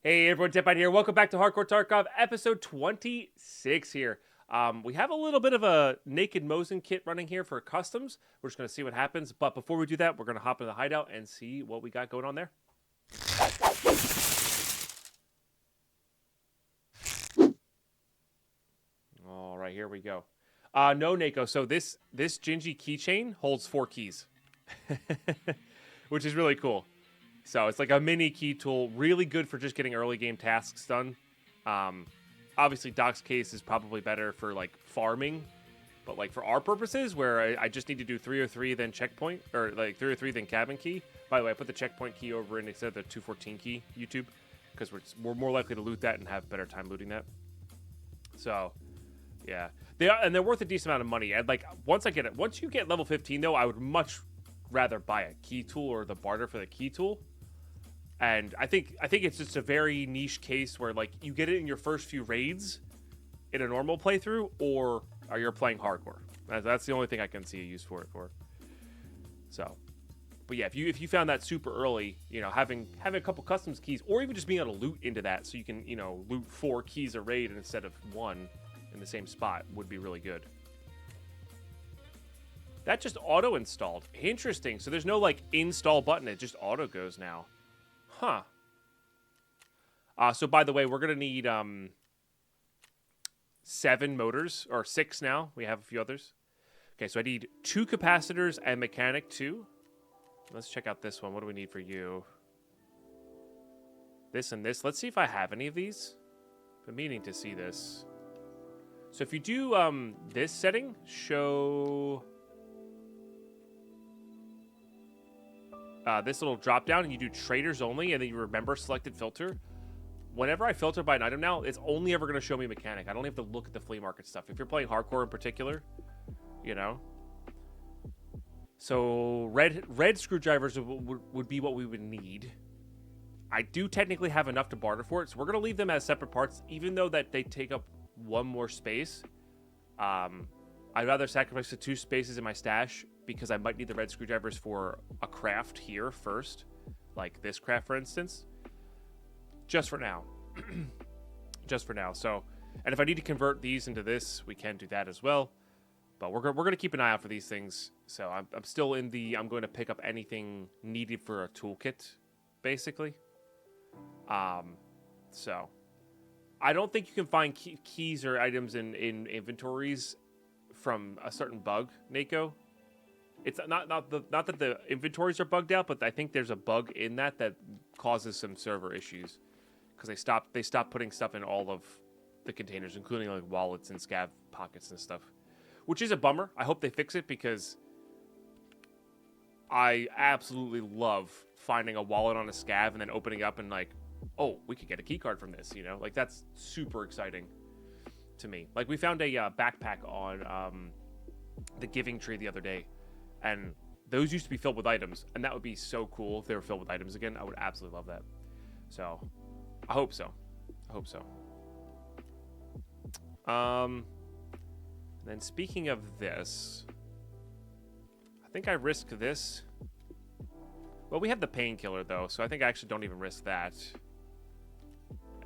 Hey everyone, Deadpine here. Welcome back to Hardcore Tarkov, episode 26 here. We have a little bit of a Naked Mosin kit running here for customs. We're just going to see what happens. But before we do that, we're going to hop into the hideout and see what we got going on there. All right, here we go. No, Nako. So this Gingy keychain holds 4 keys, which is really cool. So it's like a mini key tool, really good for just getting early game tasks done. Obviously, Doc's case is probably better for like farming, but like for our purposes, where I just need to do 303 then checkpoint, or like 303 then cabin key. By the way, I put the checkpoint key over in instead of the 214 key YouTube because we're more likely to loot that and have better time looting that. So yeah, they're worth a decent amount of money. I'd like once you get level 15 though, I would much rather buy a key tool or the barter for the key tool. And I think it's just a very niche case where like you get it in your first few raids in a normal playthrough, or you're playing hardcore. That's the only thing I can see a use for it for. So, but yeah, if you found that super early, having a couple customs keys, or even just being able to loot into that, so you can loot 4 keys a raid instead of 1 in the same spot, would be really good. That just auto installed. Interesting. So there's no like install button; it just auto goes now. Huh. So by the way, we're gonna need 7 motors, or 6 now. We have a few others. Okay, so I need 2 capacitors and mechanic 2. Let's check out this one. What do we need for you? This and this. Let's see if I have any of these. Been meaning to see this. So if you do this setting, show this little drop down, and you do traders only, and then you remember selected filter. Whenever I filter by an item now, it's only ever going to show me mechanic. I don't have to look at the flea market stuff. If you're playing hardcore in particular, So red screwdrivers would be what we would need. I do technically have enough to barter for it, so we're going to leave them as separate parts, even though that they take up 1 more space. I'd rather sacrifice the 2 spaces in my stash, because I might need the red screwdrivers for a craft here first, like this craft, for instance. Just for now. Just for now. So, and if I need to convert these into this, we can do that as well. But we're going to keep an eye out for these things. So I'm still in the, I'm going to pick up anything needed for a toolkit, basically. So I don't think you can find keys or items in inventories from a certain bug, Nako. It's not that the inventories are bugged out, but I think there's a bug in that causes some server issues, because they stopped putting stuff in all of the containers, including like wallets and scav pockets and stuff, which is a bummer. I hope they fix it, because I absolutely love finding a wallet on a scav and then opening up and like, oh, we could get a key card from this. Like that's super exciting to me. Like we found a backpack on the Giving Tree the other day. And those used to be filled with items, and that would be so cool if they were filled with items again. I would absolutely love that. So, I hope so. Then speaking of this, I think I risk this. Well, we have the painkiller though, so I think I actually don't even risk that.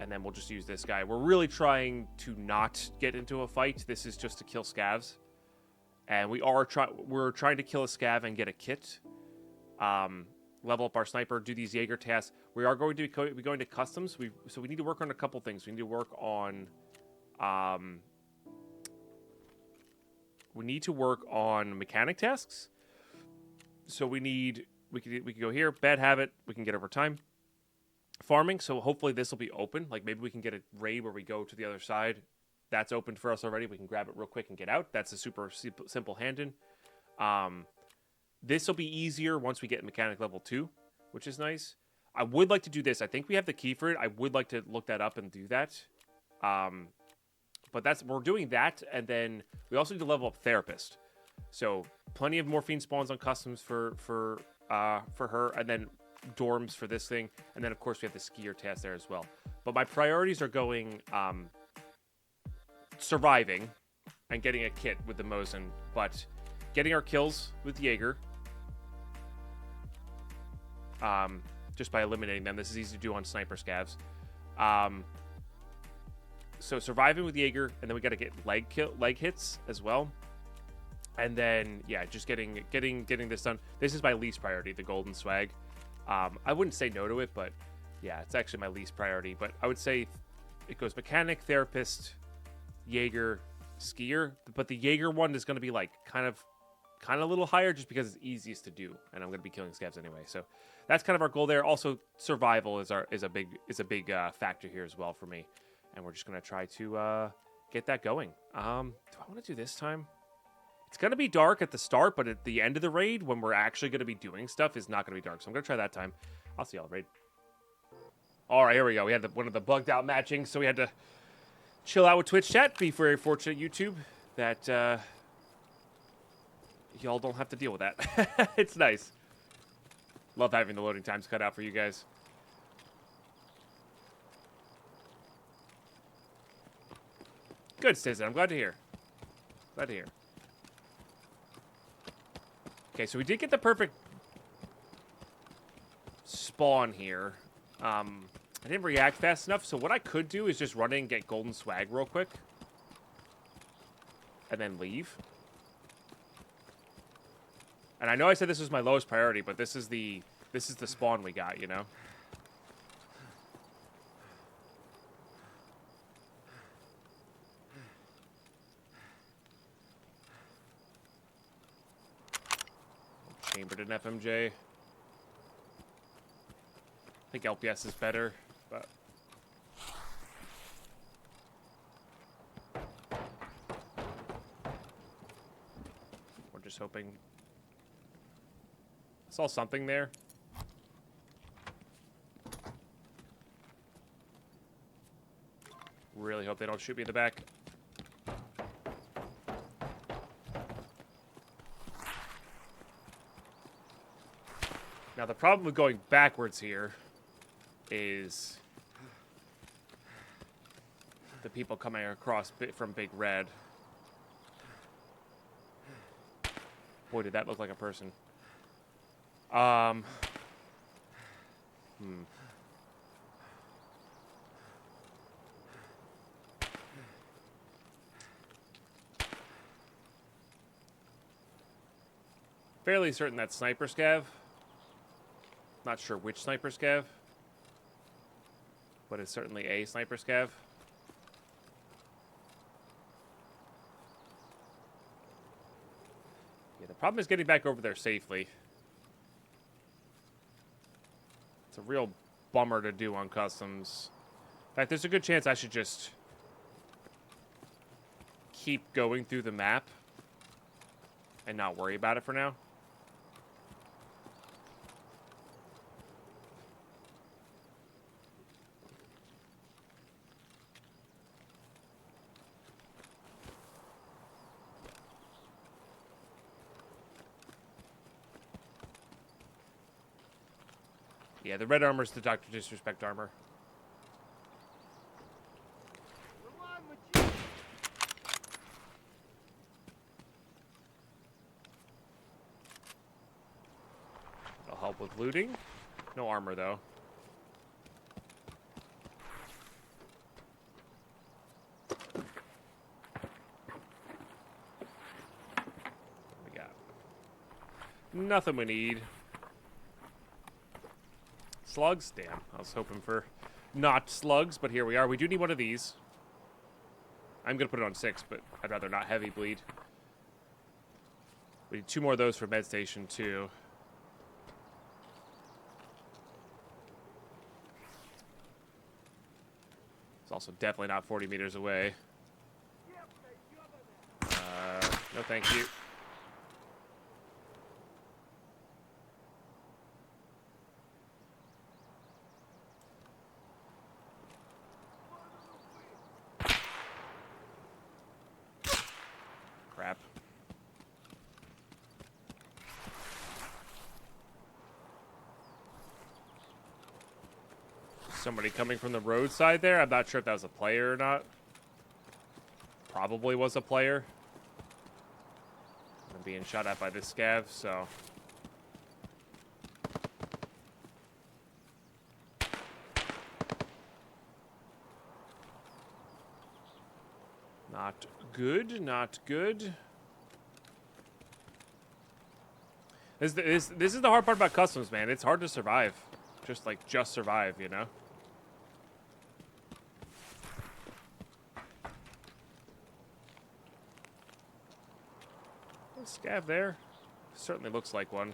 And then we'll just use this guy. We're really trying to not get into a fight. This is just to kill scavs. And we're trying to kill a scav and get a kit, level up our sniper, do these Jaeger tasks. We are going to be going to customs. So we need to work on a couple things. We need to work on mechanic tasks. So we could go here, bad habit. We can get over time. Farming. So hopefully this will be open. Like maybe we can get a raid where we go to the other side. That's open for us already. We can grab it real quick and get out. That's a super simple hand-in. This will be easier once we get mechanic level 2, which is nice. I would like to do this. I think we have the key for it. I would like to look that up and do that. But we're doing that, and then we also need to level up Therapist. So plenty of morphine spawns on customs for her, and then dorms for this thing, and then of course we have the skier task there as well. But my priorities are going surviving and getting a kit with the Mosin, but getting our kills with Jaeger, just by eliminating them. This is easy to do on sniper scavs. So surviving with Jaeger, and then we got to get leg hits as well. And then, yeah, just getting this done. This is my least priority, the golden swag. I wouldn't say no to it, but yeah, it's actually my least priority. But I would say it goes mechanic, therapist, Jaeger, skier. But the Jaeger one is going to be like kind of a little higher just because it's easiest to do, and I'm going to be killing scavs anyway. So that's kind of our goal there. Also, survival is a big factor here as well for me, and we're just going to try to get that going. Do I want to do this time? It's going to be dark at the start, but at the end of the raid, when we're actually going to be doing stuff, is not going to be dark. So I'm going to try that time. I'll see y'all raid. All right, here we go. We had one of the bugged out matching, so we had to chill out with Twitch chat. Be very fortunate, YouTube, that y'all don't have to deal with that. It's nice. Love having the loading times cut out for you guys. Good, Citizen. I'm glad to hear. Glad to hear. Okay, so we did get the perfect spawn here. I didn't react fast enough, so what I could do is just run in and get golden swag real quick. And then leave. And I know I said this was my lowest priority, but this is the spawn we got, you know? Chambered in FMJ. I think LPS is better, but we're just hoping. I saw something there. Really hope they don't shoot me in the back. Now, the problem with going backwards here is the people coming across from Big Red. Boy, did that look like a person. Fairly certain that's Sniper Scav. Not sure which Sniper Scav, but it's certainly a Sniper Scav. Yeah, the problem is getting back over there safely. It's a real bummer to do on customs. In fact, there's a good chance I should just keep going through the map and not worry about it for now. Yeah, the red armor is the Dr. Disrespect armor. It'll help with looting. No armor, though. What we got? Nothing we need. Slugs? Damn, I was hoping for not slugs, but here we are. We do need one of these. I'm going to put it on 6, but I'd rather not heavy bleed. We need 2 more of those for med station, too. It's also definitely not 40 meters away. No thank you. Crap. Somebody coming from the roadside there. I'm not sure if that was a player or not. Probably was a player. I'm being shot at by this scav, so. Not good, not good. This is the hard part about customs, man. It's hard to survive. Just survive, you know? A scav there? Certainly looks like one.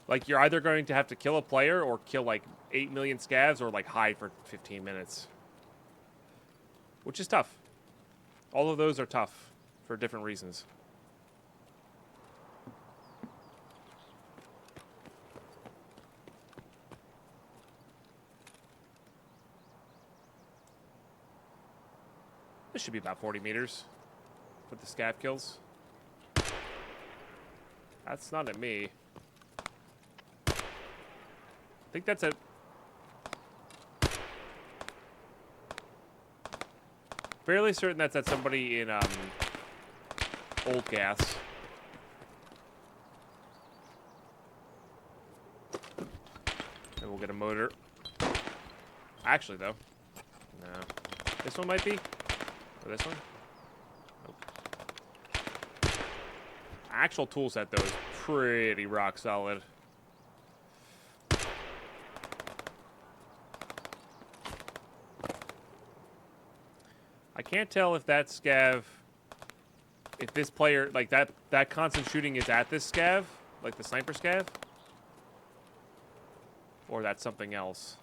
Like, you're either going to have to kill a player or kill, like, 8 million scavs or, like, hide for 15 minutes. Which is tough. All of those are tough for different reasons. This should be about 40 meters for the scav kills. That's not at me. I think that's a... Fairly certain that's at somebody in old gas. And we'll get a motor. Actually, though. No. This one might be? Or this one? Nope. Actual tool set, though, is pretty rock solid. I can't tell if that scav, if this player, like that constant shooting is at this scav, like the sniper scav, or that's something else.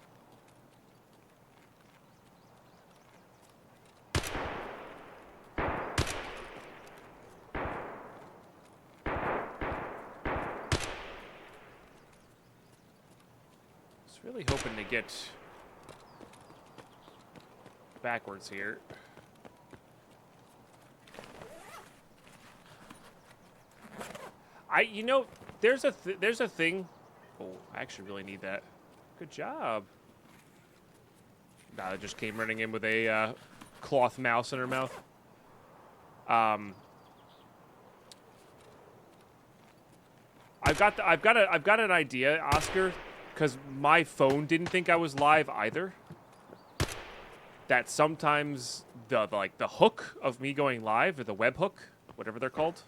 Just really hoping to get backwards here. You know, there's a thing. Oh, I actually really need that. Good job. Nah, I just came running in with a cloth mouse in her mouth. I've got an idea, Oscar, because my phone didn't think I was live either. That sometimes the hook of me going live, or the web hook, whatever they're called.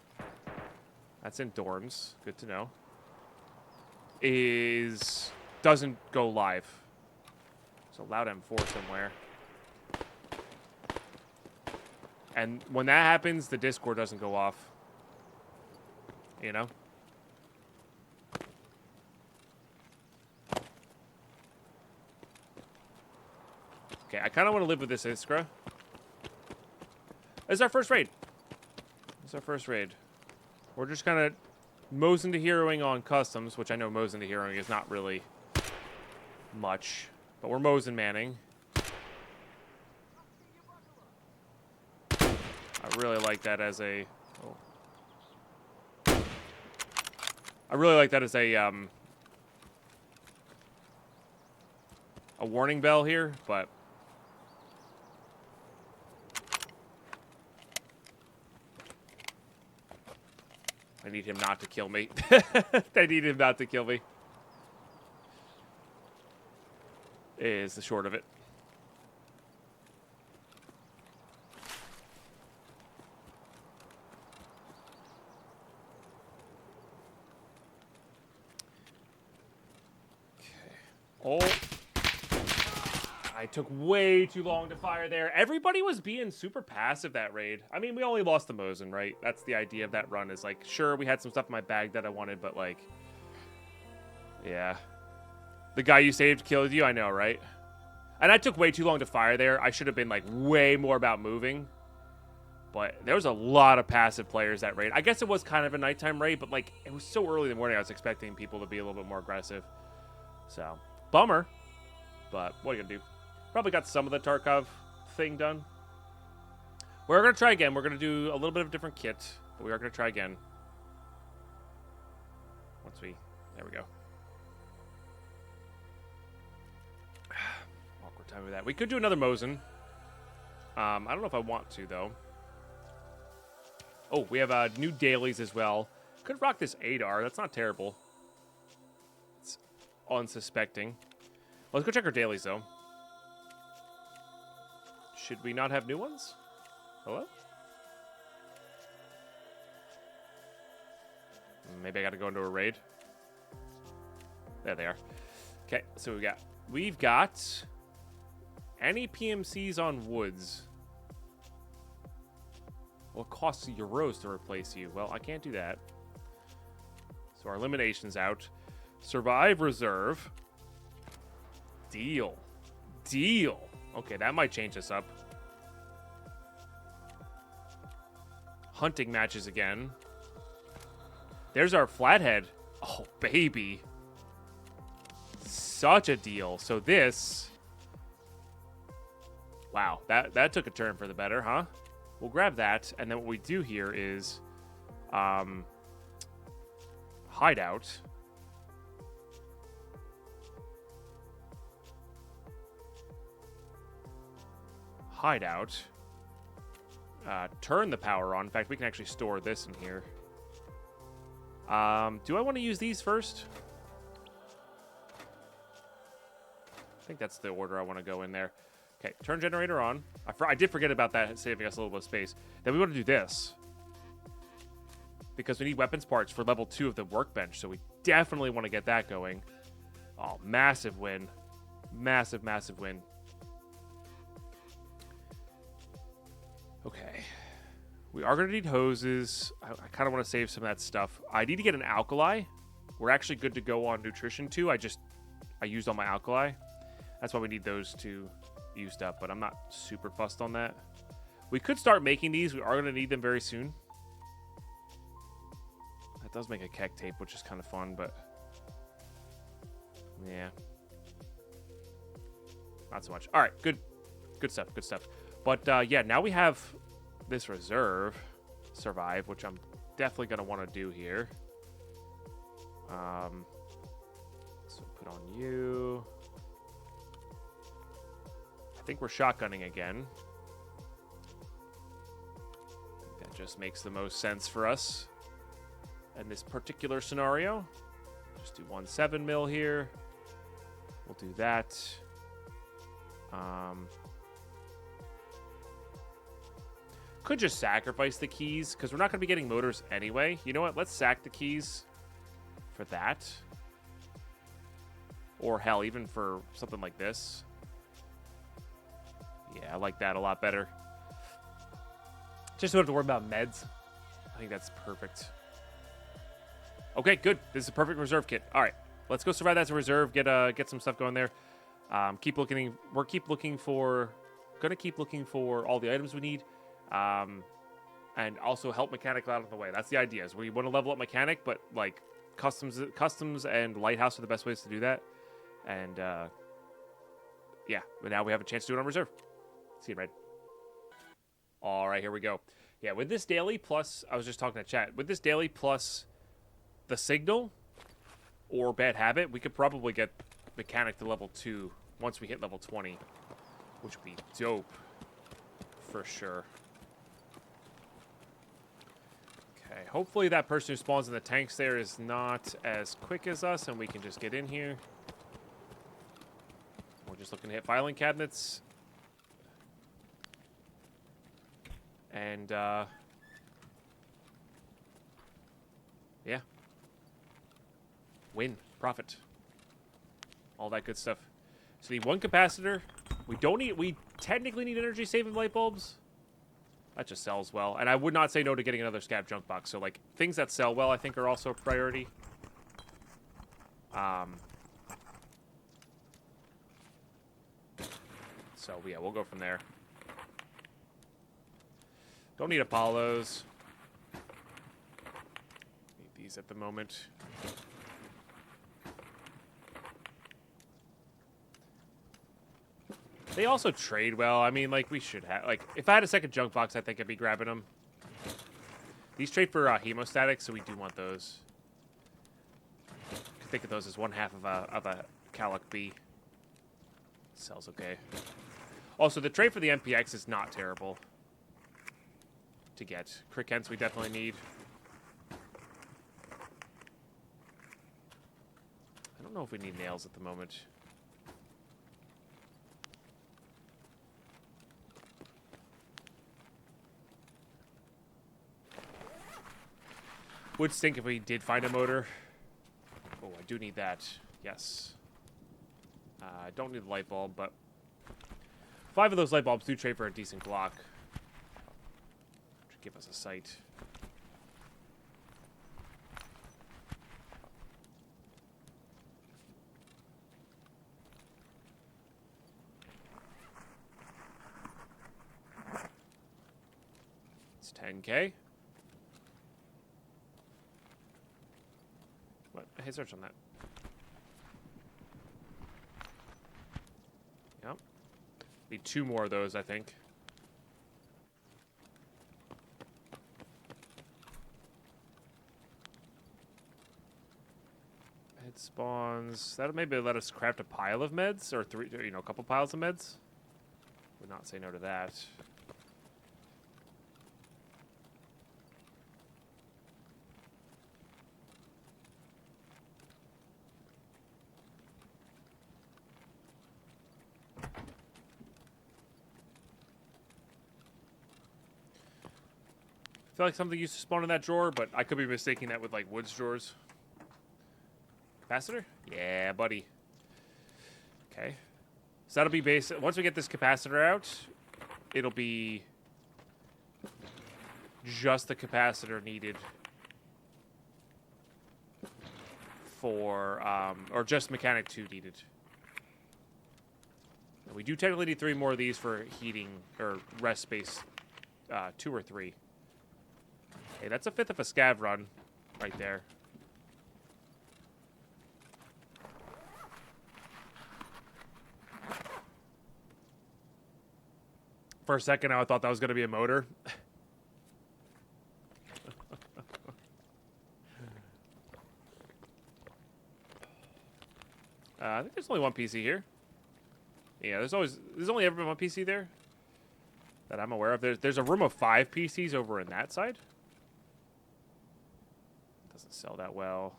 That's in dorms. Good to know. Doesn't go live. There's a loud M4 somewhere. And when that happens, the Discord doesn't go off. You know? Okay, I kind of want to live with this Iskra. This is our first raid. This is our first raid. We're just kind of mosing to heroing on customs, which I know mosing to heroing is not really much, but we're mosing manning. I really like that as a... Oh. I really like that as a warning bell here, but... I need him not to kill me. I need him not to kill me. Is the short of it. Okay. Oh. I took way too long to fire there. Everybody was being super passive that raid. I mean, we only lost the Mosin, right? That's the idea of that run, is like, sure, we had some stuff in my bag that I wanted, but like, yeah. The guy you saved killed you, I know, right? And I took way too long to fire there. I should have been like way more about moving. But there was a lot of passive players that raid. I guess it was kind of a nighttime raid, but like, it was so early in the morning, I was expecting people to be a little bit more aggressive. So, bummer. But what are you gonna do? Probably got some of the Tarkov thing done. We're going to try again. We're going to do a little bit of a different kit, but we are going to try again. There we go. Awkward time with that. We could do another Mosin. I don't know if I want to, though. Oh, we have new dailies as well. Could rock this ADAR. That's not terrible. It's unsuspecting. Let's go check our dailies, though. Should we not have new ones? Hello? Maybe I gotta go into a raid. There they are. Okay, so we've got any PMCs on woods. Well, it costs euros to replace you. Well, I can't do that. So our elimination's out. Survive reserve. Deal. Deal. Okay, that might change us up. Hunting matches again. There's our flathead. Oh, baby. Such a deal. So this... Wow, that took a turn for the better, huh? We'll grab that, and then what we do here is... hideout. Hideout. Turn the power on. In fact, we can actually store this in here. Do I want to use these first? I think that's the order I want to go in there. Okay, turn generator on. I did forget about that, saving us a little bit of space. Then we want to do this. Because we need weapons parts for level 2 of the workbench, so we definitely want to get that going. Oh, massive win. Massive, massive win. Okay. We are going to need hoses. I kind of want to save some of that stuff. I need to get an alkali. We're actually good to go on nutrition too. I used all my alkali. That's why we need those two used up, but I'm not super fussed on that. We could start making these. We are going to need them very soon. That does make a keg tape, which is kind of fun, but yeah. Not so much. All right, good stuff, good stuff. But yeah, now we have this reserve survive, which I'm definitely going to want to do here. So put on you. I think we're shotgunning again. I think that just makes the most sense for us in this particular scenario. Just do 1 7mm here. We'll do that. Could just sacrifice the keys because we're not going to be getting motors anyway. You know what? Let's sack the keys for that. Or hell, even for something like this. Yeah, I like that a lot better. Just don't have to worry about meds. I think that's perfect. Okay, good. This is a perfect reserve kit. All right, let's go survive that as a reserve. Get some stuff going there. Gonna keep looking for all the items we need. And also help mechanic out of the way. That's the idea. Is we want to level up mechanic, but like customs and lighthouse are the best ways to do that. And yeah, but now we have a chance to do it on reserve. See you, Red. All right, here we go. Yeah, with this daily plus, I was just talking to chat. With this daily plus the signal or bad habit, we could probably get mechanic to level 2 once we hit level 20, which would be dope for sure. Okay, hopefully that person who spawns in the tanks there is not as quick as us, and we can just get in here. We're just looking to hit filing cabinets. And, yeah. Win. Profit. All that good stuff. So we need 1 capacitor. We technically need energy saving light bulbs. That just sells well. And I would not say no to getting another scab junk box. So, like, things that sell well, I think, are also a priority. So, yeah, we'll go from there. Don't need Apollos. Need these at the moment. They also trade well. I mean, like, we should have... Like, if I had a second junk box, I think I'd be grabbing them. These trade for hemostatic, so we do want those. You can think of those as 1/2 of a Calic B. Sells okay. Also, the trade for the MPX is not terrible to get. Crick Hents we definitely need. I don't know if we need nails at the moment. Would stink if we did find a motor. Oh, I do need that. Yes. I don't need the light bulb, but 5 of those light bulbs do trade for a decent Glock. Should give us a sight. It's 10K. What? Hey, search on that. Yep. Need 2 more of those, I think. Head spawns. That'll maybe let us craft a pile of meds, or 3, you know, a couple piles of meds. Would not say no to that. I feel like something used to spawn in that drawer, but I could be mistaking that with, like, woods drawers. Capacitor? Yeah, buddy. Okay. So that'll be basic. Once we get this capacitor out, it'll be just the capacitor needed for, or just mechanic 2 needed. And we do technically need 3 more of these for heating, or rest space, 2 or 3. Hey, that's a 5th of a scav run right there. For a second, I thought that was going to be a motor. I think there's only 1 PC here. Yeah, there's only ever been 1 PC there that I'm aware of. There's a room of 5 PCs over in that side. Doesn't sell that well.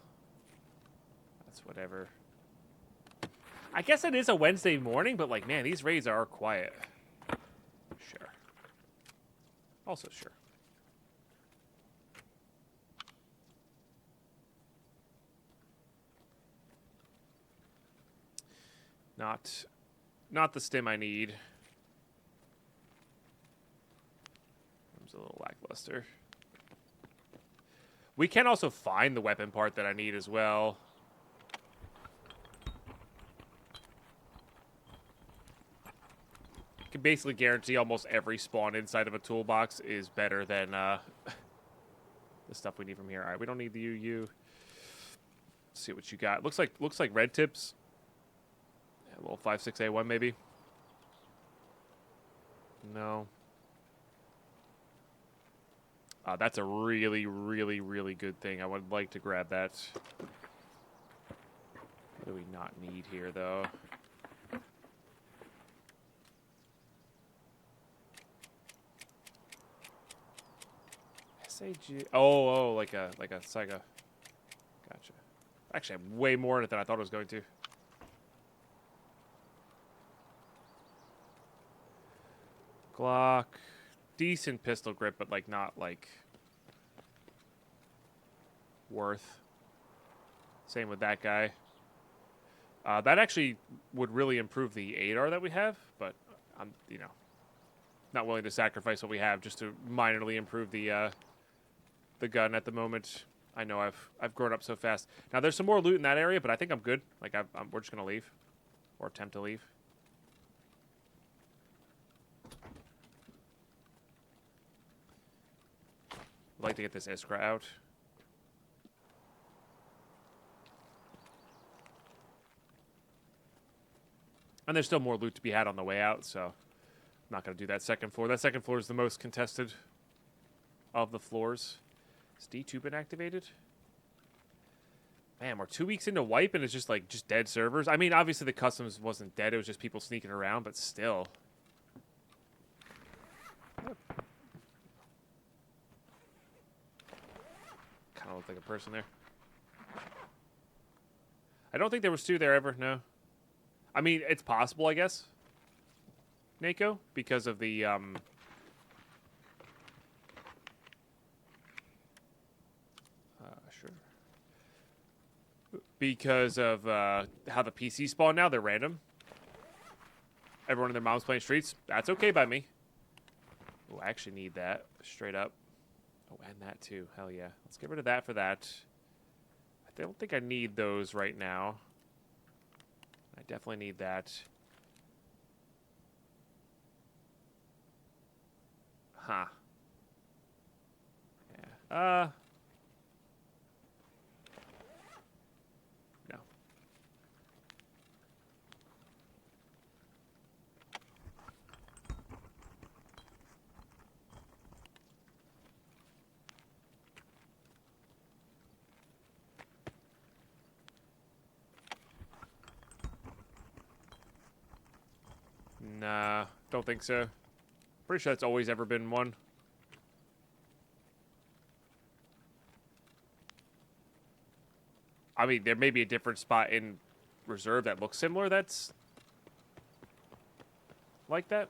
That's whatever. I guess it is a Wednesday morning, but, like, man, these raids are quiet. Sure. Also sure. Not the stim I need. It's a little lackluster. We can also find the weapon part that I need as well. I can basically guarantee almost every spawn inside of a toolbox is better than the stuff we need from here. All right, we don't need the UU. Let's see what you got. Looks like red tips. Yeah, a little 5.6A1 maybe. No. That's a really, really, really good thing. I would like to grab that. What do we not need here, though? SAG. Oh, like a Sega. Gotcha. Actually, I have way more in it than I thought it was going to. Glock. Decent pistol grip, but, like, not, like, worth. Same with that guy. That actually would really improve the ADAR that we have, but I'm, you know, not willing to sacrifice what we have just to minorly improve the gun at the moment. I know I've grown up so fast. Now, there's some more loot in that area, but I think I'm good. Like, we're just going to leave. Or attempt to leave. I'd like to get this Iskra out. And there's still more loot to be had on the way out, so I'm not going to do that second floor. That second floor is the most contested of the floors. Has D2 been activated? Man, we're 2 weeks into wipe and it's just like dead servers. I mean, obviously the customs wasn't dead. It was just people sneaking around, but still. Kind of looked like a person there. I don't think there was 2 there ever, no. I mean, it's possible, I guess. Nako, because of the because of how the PC spawn now. They're random. Everyone and their mom's playing Streets. That's okay by me. Oh, I actually need that. Straight up. Oh, and that too. Hell yeah. Let's get rid of that for that. I don't think I need those right now. I definitely need that. Huh. Yeah. No. Nah, don't think so. Pretty sure that's always ever been one. I mean, there may be a different spot in Reserve that looks similar that's like that.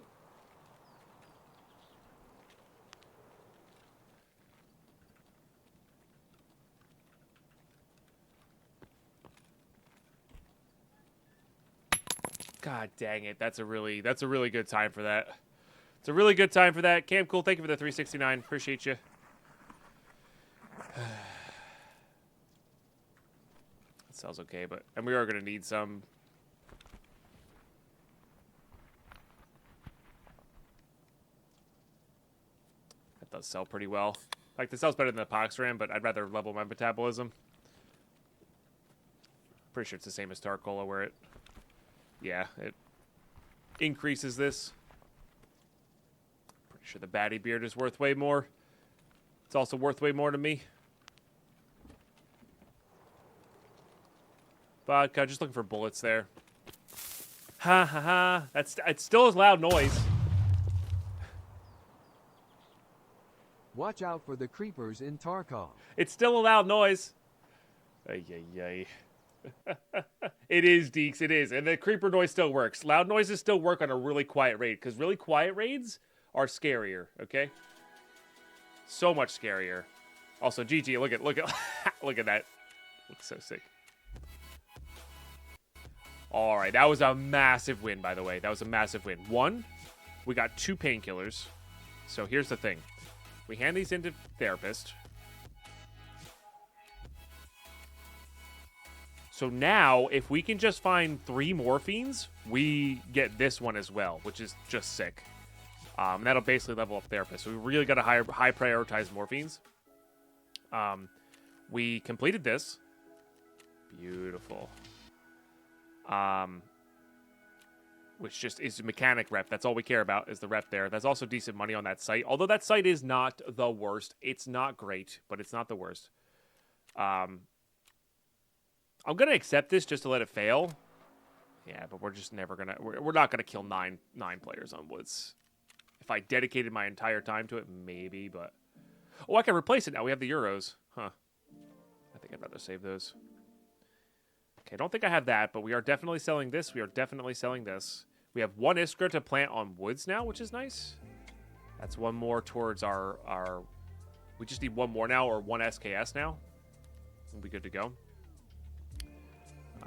God dang it. That's a really good time for that. It's a really good time for that. Cam Cool, thank you for the 369. Appreciate you. That sounds okay, and we are going to need some. That does sell pretty well. Like, this sells better than the Pox RAM, but I'd rather level my metabolism. Pretty sure it's the same as Tarkola, where it increases this. Pretty sure the baddie beard is worth way more. It's also worth way more to me. Vodka, just looking for bullets there. Ha ha ha. It's still a loud noise. Watch out for the creepers in Tarkov. It's still a loud noise. Ay, ay, ay. It is, Deeks, it is. And the creeper noise still works. Loud noises still work on a really quiet raid, because really quiet raids are scarier, okay? So much scarier. Also, GG, look at look at that. Looks so sick. Alright, that was a massive win, by the way. That was a massive win. One, we got 2 painkillers. So here's the thing. We hand these into Therapist. So now, if we can just find 3 morphines, we get this one as well, which is just sick. That'll basically level up Therapist. So we really got to high prioritize morphines. We completed this. Beautiful. Which just is mechanic rep. That's all we care about is the rep there. That's also decent money on that site. Although that site is not the worst. It's not great, but it's not the worst. I'm going to accept this just to let it fail. Yeah, but we're just never going to... We're not going to kill nine players on Woods. If I dedicated my entire time to it, maybe, but... Oh, I can replace it now. We have the Euros. Huh. I think I'd rather save those. Okay, I don't think I have that, but we are definitely selling this. We are definitely selling this. We have 1 Iskra to plant on Woods now, which is nice. That's 1 more towards our... We just need 1 more now, or 1 SKS now. We'll be good to go.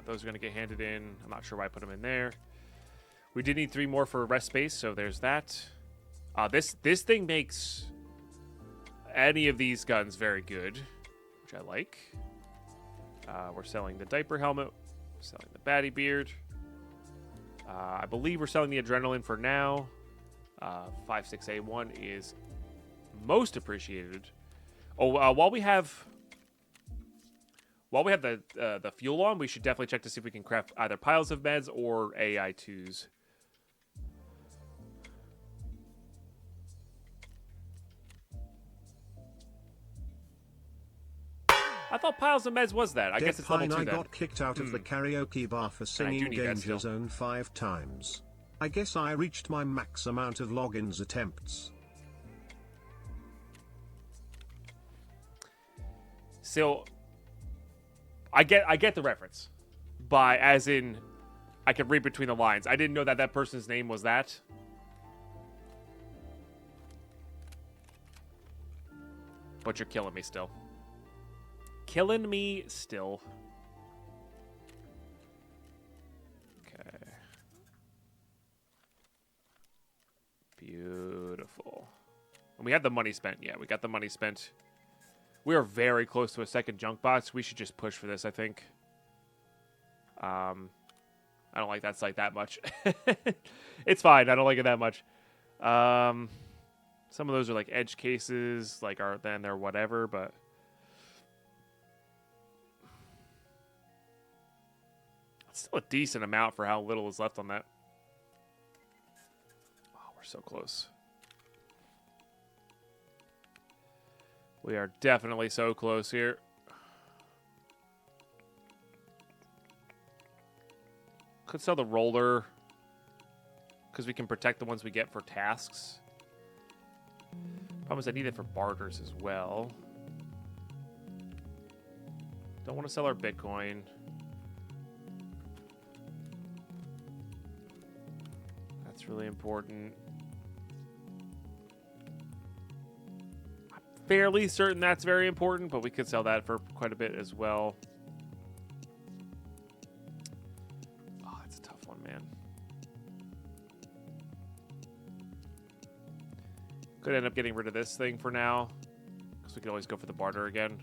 Those are going to get handed in. I'm not sure why I put them in there. We did need 3 more for rest space, so there's that. This thing makes any of these guns very good, which I like. We're selling the diaper helmet. We're selling the baddie beard. I believe we're selling the adrenaline for now. 56A1 is most appreciated. Oh, while we have the fuel on, we should definitely check to see if we can craft either piles of meds or AI2s. I thought piles of meds was that. I guess it's level 2 then. I got kicked out of the karaoke bar for singing Danger Zone 5 times. I guess I reached my max amount of logins attempts. So, I get the reference. By, as in, I can read between the lines. I didn't know that that person's name was that. But you're killing me still. Killing me still. And we had the money spent. Yeah, we got the money spent. We are very close to a second junk box. We should just push for this, I think. I don't like that site that much. It's fine. I don't like it that much. Some of those are like edge cases, like then they're whatever, but it's still a decent amount for how little is left on that. Oh, we're so close. We are definitely so close here. Could sell the roller because we can protect the ones we get for tasks. Problem is I need it for barters as well. Don't want to sell our Bitcoin. That's really important. Fairly certain that's very important, but we could sell that for quite a bit as well. Oh, it's a tough one, man. Could end up getting rid of this thing for now, because we could always go for the barter again.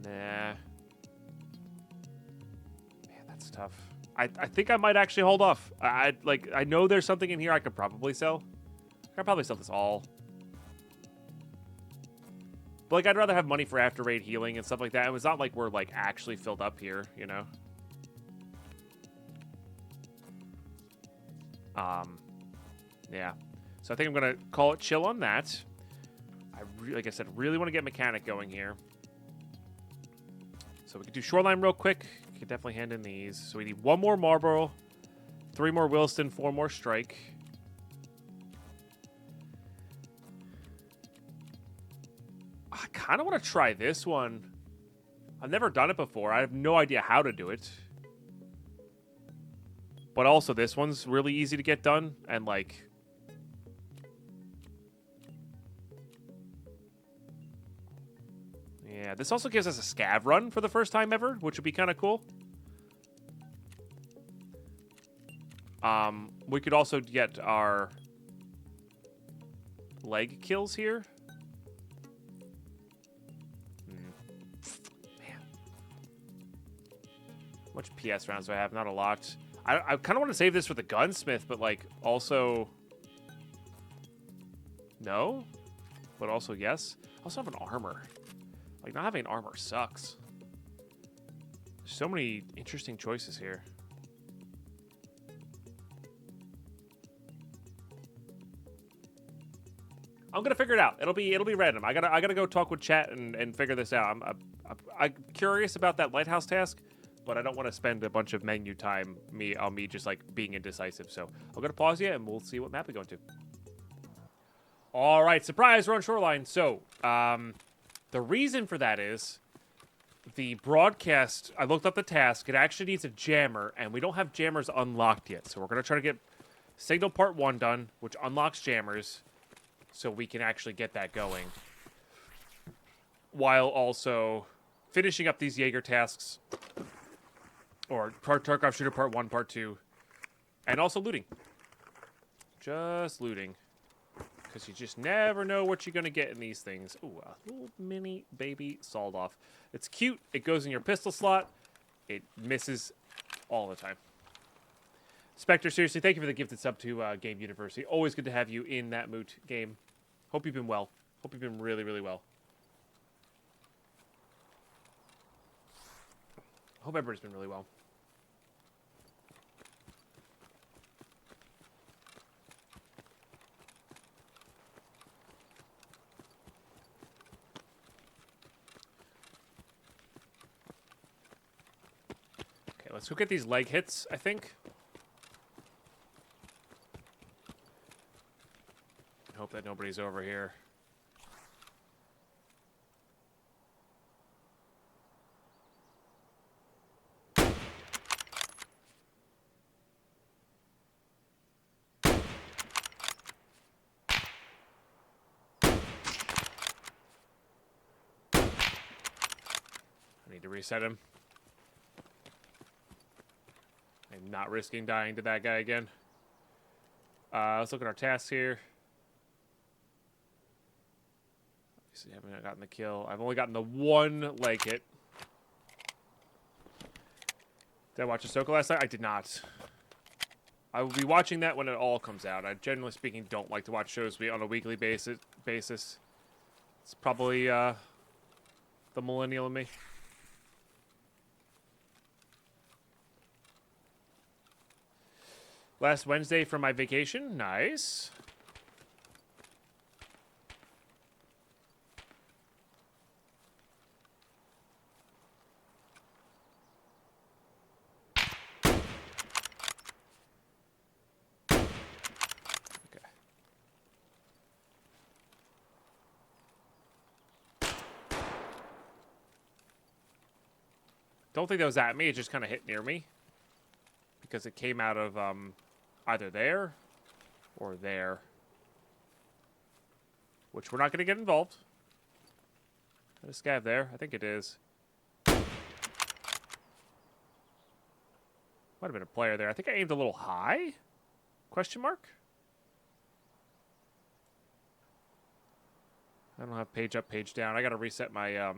Nah. Man, that's tough. I think I might actually hold off. I know there's something in here I could probably sell. I could probably sell this all. But like, I'd rather have money for after raid healing and stuff like that. It's not like we're like actually filled up here, you know. Yeah. So I think I'm gonna call it chill on that. Like I said, really want to get mechanic going here. So we can do shoreline real quick. We can definitely hand in these. So we need 1 more Marlboro, 3 more Wilson, 4 more Strike. I kind of want to try this one. I've never done it before. I have no idea how to do it. But also, this one's really easy to get done. And, like... yeah, this also gives us a scav run for the first time ever, which would be kind of cool. We could also get our leg kills here. Man. How much PS rounds do I have? Not a lot. I kind of want to save this for the gunsmith, but, like, also... no? But also yes. I also have an armor. Like, not having an armor sucks. There's so many interesting choices here. I'm gonna figure it out. It'll be random. I gotta go talk with chat and figure this out. I'm curious about that lighthouse task, but I don't want to spend a bunch of menu time on me just like being indecisive. So I'm gonna pause you and we'll see what map we go into. All right, surprise, we're on shoreline. So the reason for that is the broadcast. I looked up the task. It actually needs a jammer, and we don't have jammers unlocked yet. So we're gonna try to get signal part 1 done, which unlocks jammers, so we can actually get that going, while also finishing up these Jaeger tasks, or Tarkov Shooter Part 1, Part 2, and also looting. Just looting. Because you just never know what you're going to get in these things. Ooh, a little mini baby sawed off. It's cute. It goes in your pistol slot. It misses all the time. Spectre, seriously, thank you for the gifted sub to Game University. Always good to have you in that moot game. Hope you've been well. Hope you've been really, really well. Hope everybody's been really well. Okay, let's go get these leg hits, I think. Hope that nobody's over here. I need to reset him. I I'm not risking dying to that guy again. Let's look at our tasks here. Obviously, I haven't gotten the kill. I've only gotten the one leg hit. Did I watch Ahsoka last night? I did not. I will be watching that when it all comes out. I, generally speaking, don't like to watch shows on a weekly basis. It's probably the millennial in me. Last Wednesday for my vacation. Nice. Okay. Don't think that was at me. It just kind of hit near me. Because it came out of either there or there. Which we're not going to get involved. There's a scav there. I think it is. Might have been a player there. I think I aimed a little high? Question mark? I don't have page up, page down. I got to reset my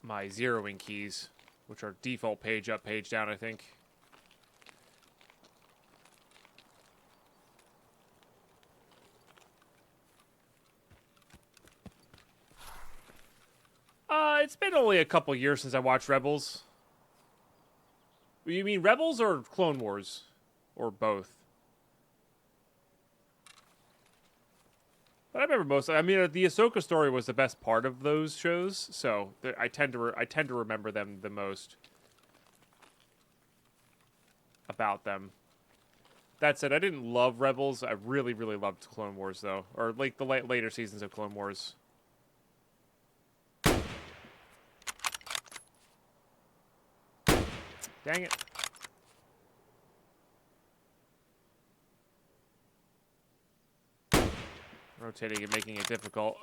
my zeroing keys, which are default page up, page down, I think. It's been only a couple years since I watched Rebels. You mean Rebels or Clone Wars? Or both? But I remember most. I mean, the Ahsoka story was the best part of those shows, so I tend to remember them the most. About them. That said, I didn't love Rebels. I really, really loved Clone Wars, though, or like the later seasons of Clone Wars. Dang it. Rotating and making it difficult.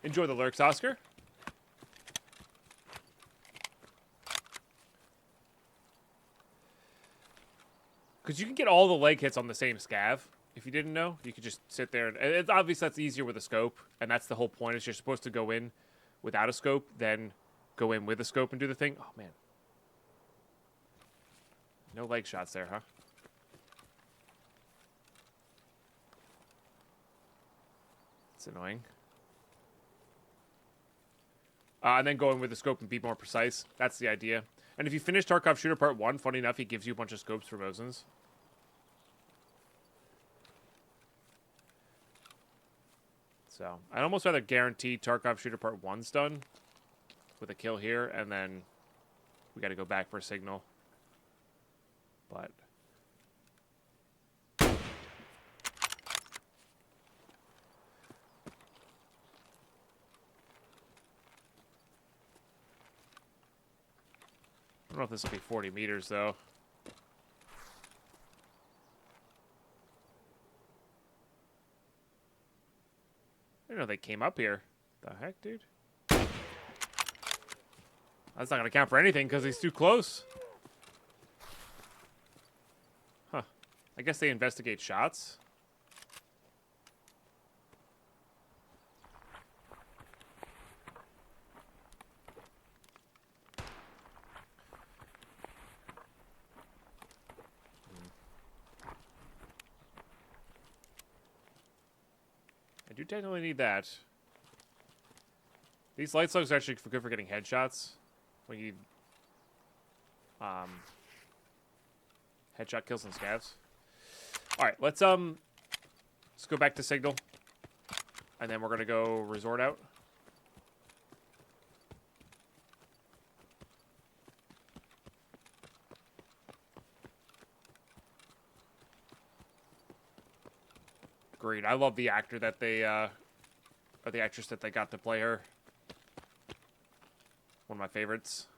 Enjoy the lurks, Oscar. Because you can get all the leg hits on the same scav. If you didn't know, you could just sit there. And it's obvious that's easier with a scope. And that's the whole point, is you're supposed to go in without a scope, then go in with a scope and do the thing. Oh, man. No leg shots there, huh? It's annoying. And then go in with the scope and be more precise. That's the idea. And if you finish Tarkov Shooter Part 1, funny enough, he gives you a bunch of scopes for Mosins. So, I'd almost rather guarantee Tarkov Shooter Part 1's done with a kill here, and then we got to go back for a signal. But I don't know if this will be 40 meters, though. I didn't know they came up here. The heck, dude? That's not going to count for anything because he's too close. Huh. I guess they investigate shots. I do technically need that. These light slugs are actually good for getting headshots. When you headshot kills and scavs. Alright, let's go back to signal. And then we're gonna go resort out. Agreed. I love the actor that they or the actress that they got to play her. One of my favorites.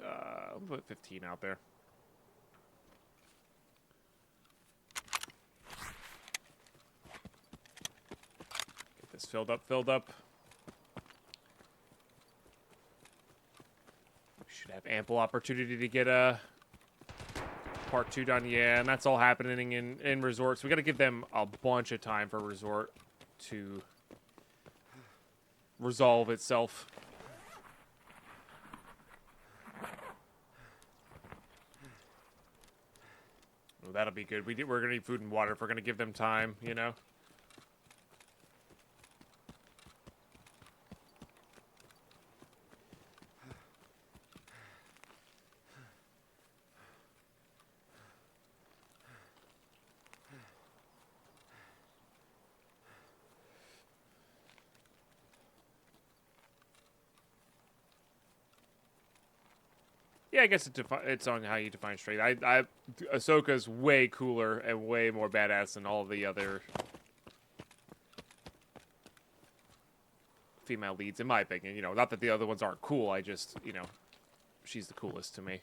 I'll put 15 out there. Get this filled up, filled up. We should have ample opportunity to get a part 2 done. Yeah, and that's all happening in Resort. So we got to give them a bunch of time for Resort to resolve itself. Well, that'll be good. We're going to need food and water if we're going to give them time, you know? Yeah, I guess it's on how you define straight. Ahsoka's way cooler and way more badass than all the other female leads, in my opinion. You know, not that the other ones aren't cool. I just, you know, she's the coolest to me.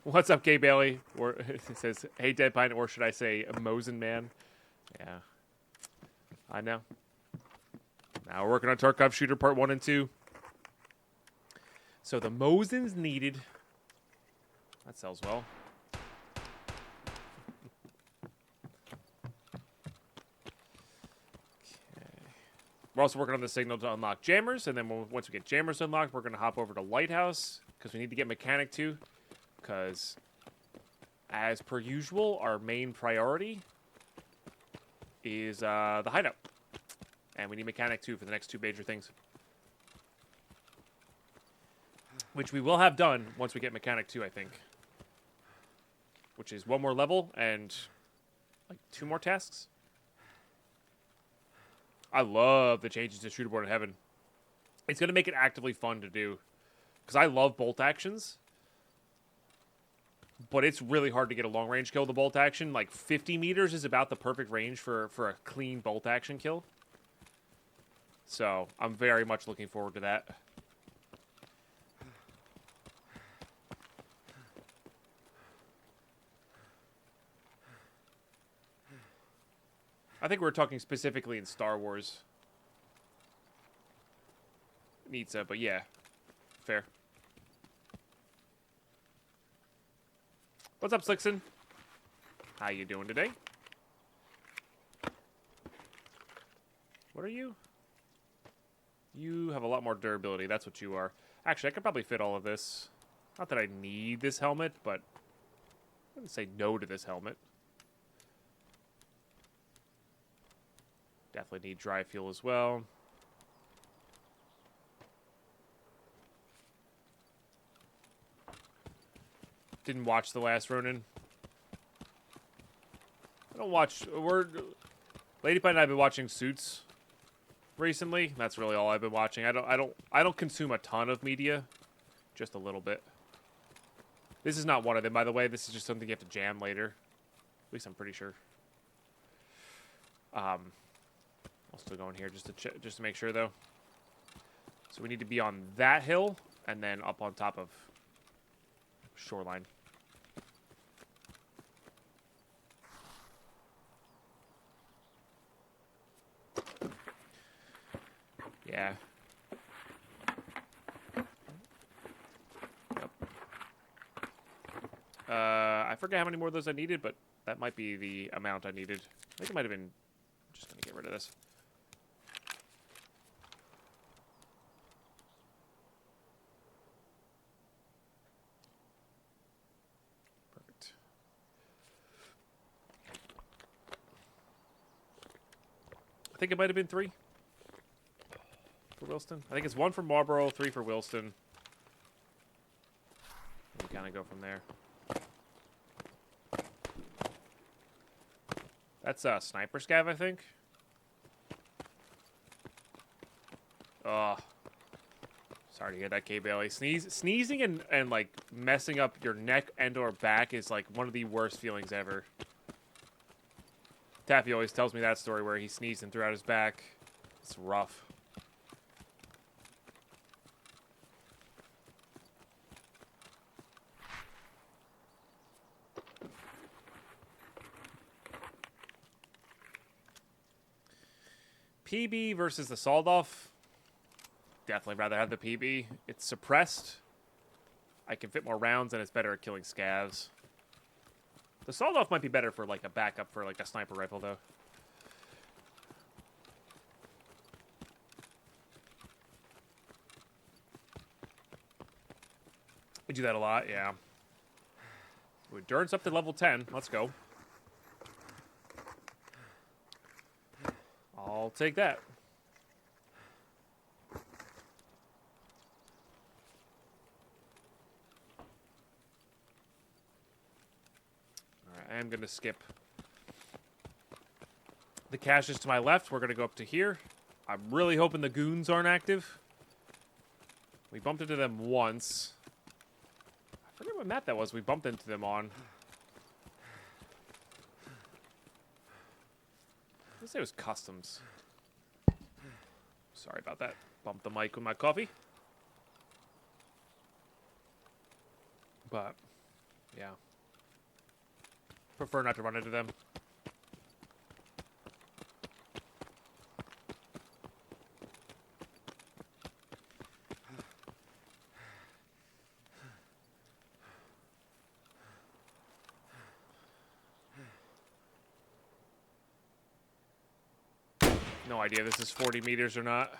What's up, Kay Bailey? Or it says, "Hey, Deadpine," or should I say, "Mosin Man"? Yeah, I know. Now we're working on Tarkov Shooter Part 1 and 2. So the Mosin's needed. That sells well. Okay. We're also working on the signal to unlock jammers, and then once we get jammers unlocked, we're going to hop over to Lighthouse, because we need to get Mechanic 2, because as per usual, our main priority is the hideout. And we need Mechanic 2 for the next 2 major things. Which we will have done once we get Mechanic 2, I think. Which is 1 more level and like 2 more tasks. I love the changes to Shooterboard in Heaven. It's going to make it actively fun to do. Because I love bolt actions. But it's really hard to get a long range kill with the bolt action. Like 50 meters is about the perfect range for a clean bolt action kill. So I'm very much looking forward to that. I think we're talking specifically in Star Wars. Nitsa, but yeah. Fair. What's up, Slickson? How you doing today? What are you? You have a lot more durability. That's what you are. Actually, I could probably fit all of this. Not that I need this helmet, but I wouldn't say no to this helmet. Definitely need dry fuel as well. Didn't watch The Last Ronin. I don't watch. Lady Pie and I have been watching Suits recently. That's really all I've been watching. I don't consume a ton of media, just a little bit. This is not one of them, by the way. This is just something you have to jam later. At least I'm pretty sure. I'll still go in here just to make sure, though. So we need to be on that hill and then up on top of Shoreline. Yeah. Yep. I forget how many more of those I needed, but that might be the amount I needed. I think it might have been... I'm just going to get rid of this. Perfect. I think it might have been 3 for Wilston. I think it's 1 for Marlboro, 3 for Wilston. We kind of go from there. That's a sniper scav, I think. Oh. Sorry to hear that, K. Bailey. Sneezing and like messing up your neck and or back is like one of the worst feelings ever. Taffy always tells me that story where he sneezed and threw out his back. It's rough. PB versus the sawed-off. Definitely rather have the PB. It's suppressed. I can fit more rounds, and it's better at killing scavs. The sawed-off might be better for like a backup for like a sniper rifle, though. We do that a lot, yeah. Endurance up to level 10. Let's go. I'll take that. Alright, I am going to skip the caches to my left. We're going to go up to here. I'm really hoping the goons aren't active. We bumped into them once. I forget what map that was we bumped into them on. Let's say it was customs. Sorry about that. Bumped the mic with my coffee. But, yeah. Prefer not to run into them. No idea this is 40 meters or not.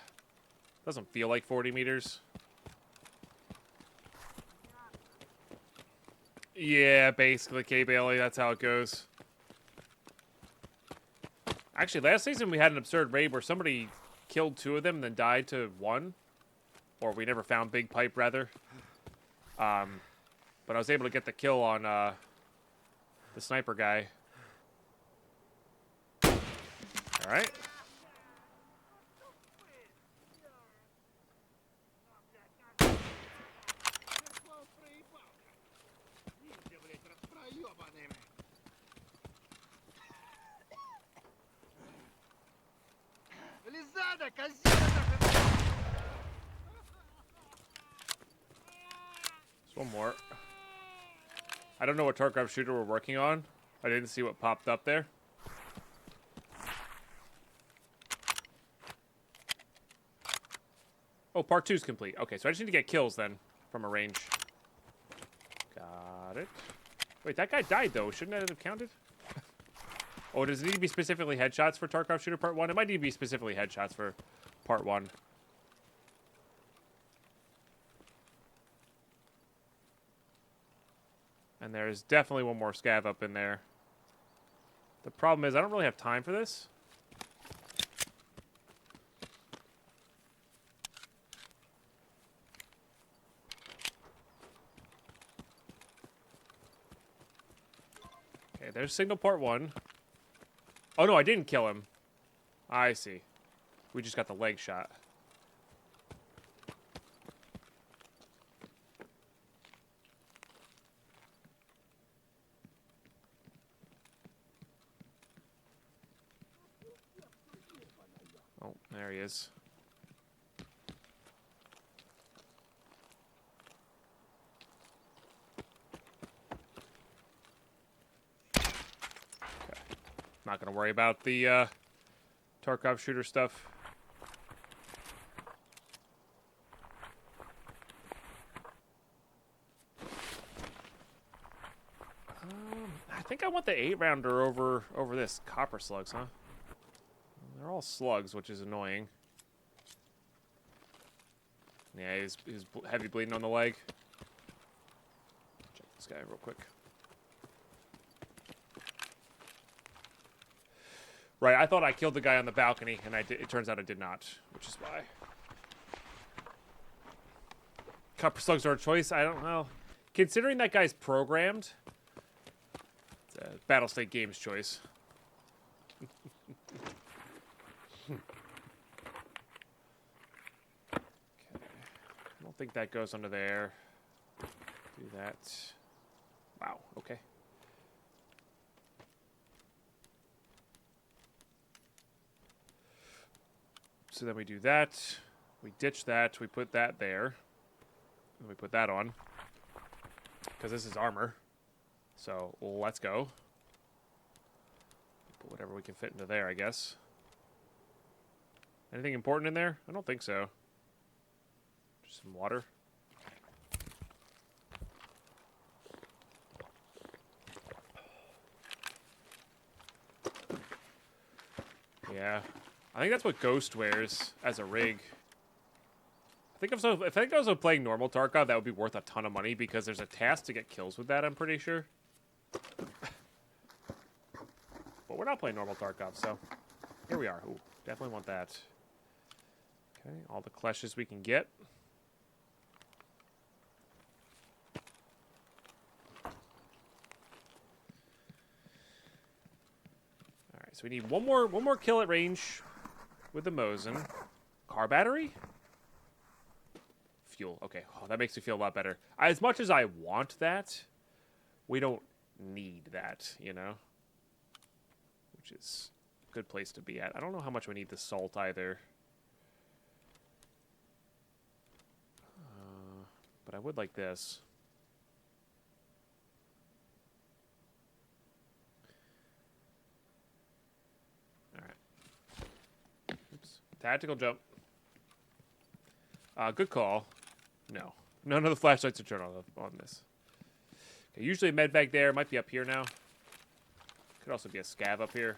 Doesn't feel like 40 meters. Yeah, basically, K-Bailey, that's how it goes. Actually, last season we had an absurd raid where somebody killed 2 of them and then died to 1. Or we never found Big Pipe, rather. But I was able to get the kill on the sniper guy. Alright. One more. I don't know what Tarkov shooter we're working on. I didn't see what popped up there. Oh, part 2's complete. Okay, so I just need to get kills then from a range. Got it. Wait, that guy died though. Shouldn't that have counted? Oh, does it need to be specifically headshots for Tarkov shooter part 1? It might need to be specifically headshots for part 1. And there's definitely one more scav up in there. The problem is I don't really have time for this. Okay, there's signal part 1. Oh no, I didn't kill him. I see. We just got the leg shot. Oh, there he is. Okay. Not gonna worry about the Tarkov shooter stuff. I think I want the 8-rounder over this copper slugs, huh? They're all slugs, which is annoying. Yeah, he's heavy bleeding on the leg. Check this guy real quick. Right, I thought I killed the guy on the balcony, and it turns out I did not, which is why. Copper slugs are a choice? I don't know. Considering that guy's programmed, it's a Battlestate Games choice. Okay. I don't think that goes under there. Do that. Wow, okay. So then we do that. We ditch that. We put that there. And we put that on. Because this is armor. So let's go. Put whatever we can fit into there, I guess. Anything important in there? I don't think so. Just some water. Yeah. I think that's what Ghost wears as a rig. I think if I was playing normal Tarkov, that would be worth a ton of money because there's a task to get kills with that, I'm pretty sure. But we're not playing normal Tarkov, so here we are. Ooh, definitely want that. Okay, all the clashes we can get. Alright, so we need one more kill at range with the Mosin. Car battery? Fuel. Okay, oh, that makes me feel a lot better. As much as I want that, we don't need that, you know? Which is a good place to be at. I don't know how much we need the salt either. But I would like this. Alright. Oops. Tactical jump. Good call. No. None of the flashlights are turned on this. Okay, usually a med bag there. Might be up here now. Could also be a scav up here.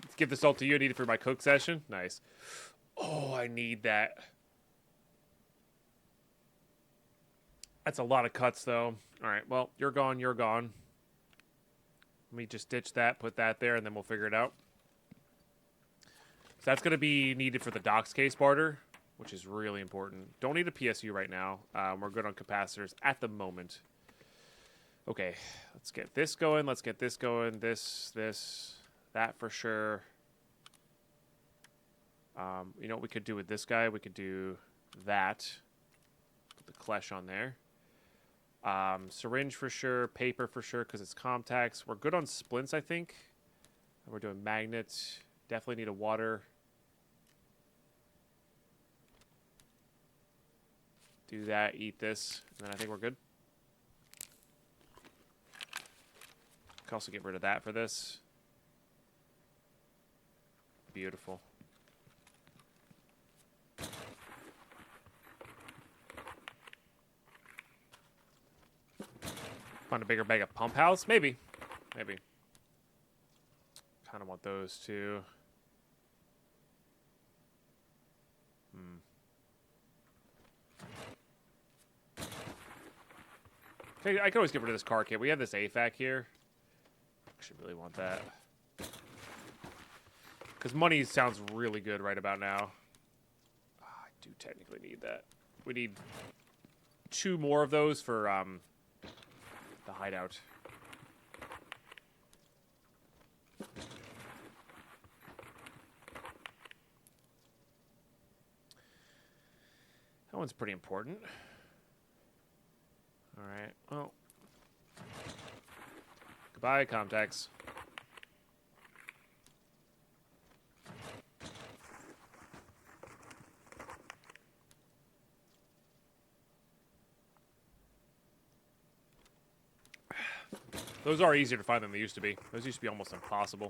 Let's give the salt to you. I need it for my cook session. Nice. Oh, I need that. That's a lot of cuts, though. All right, well, you're gone. You're gone. Let me just ditch that, put that there, and then we'll figure it out. So that's going to be needed for the docks case barter, which is really important. Don't need a PSU right now. We're good on capacitors at the moment. Okay, let's get this going. Let's get this going. This, that for sure. You know what we could do with this guy? We could do that. Put the Klesh on there. Syringe for sure. Paper for sure because it's Comtax. We're good on splints, I think. And we're doing magnets. Definitely need a water. Do that, eat this, and then I think we're good. Can also get rid of that for this. Beautiful. Find a bigger bag of pump house? Maybe. Maybe. Kind of want those too. Okay, I can always get rid of this car kit. We have this AFAC here. Actually really want that. Because money sounds really good right about now. I do technically need that. We need 2 more of those for the hideout. That one's pretty important. Alright, well. Goodbye, Comtax. Those are easier to find than they used to be. Those used to be almost impossible.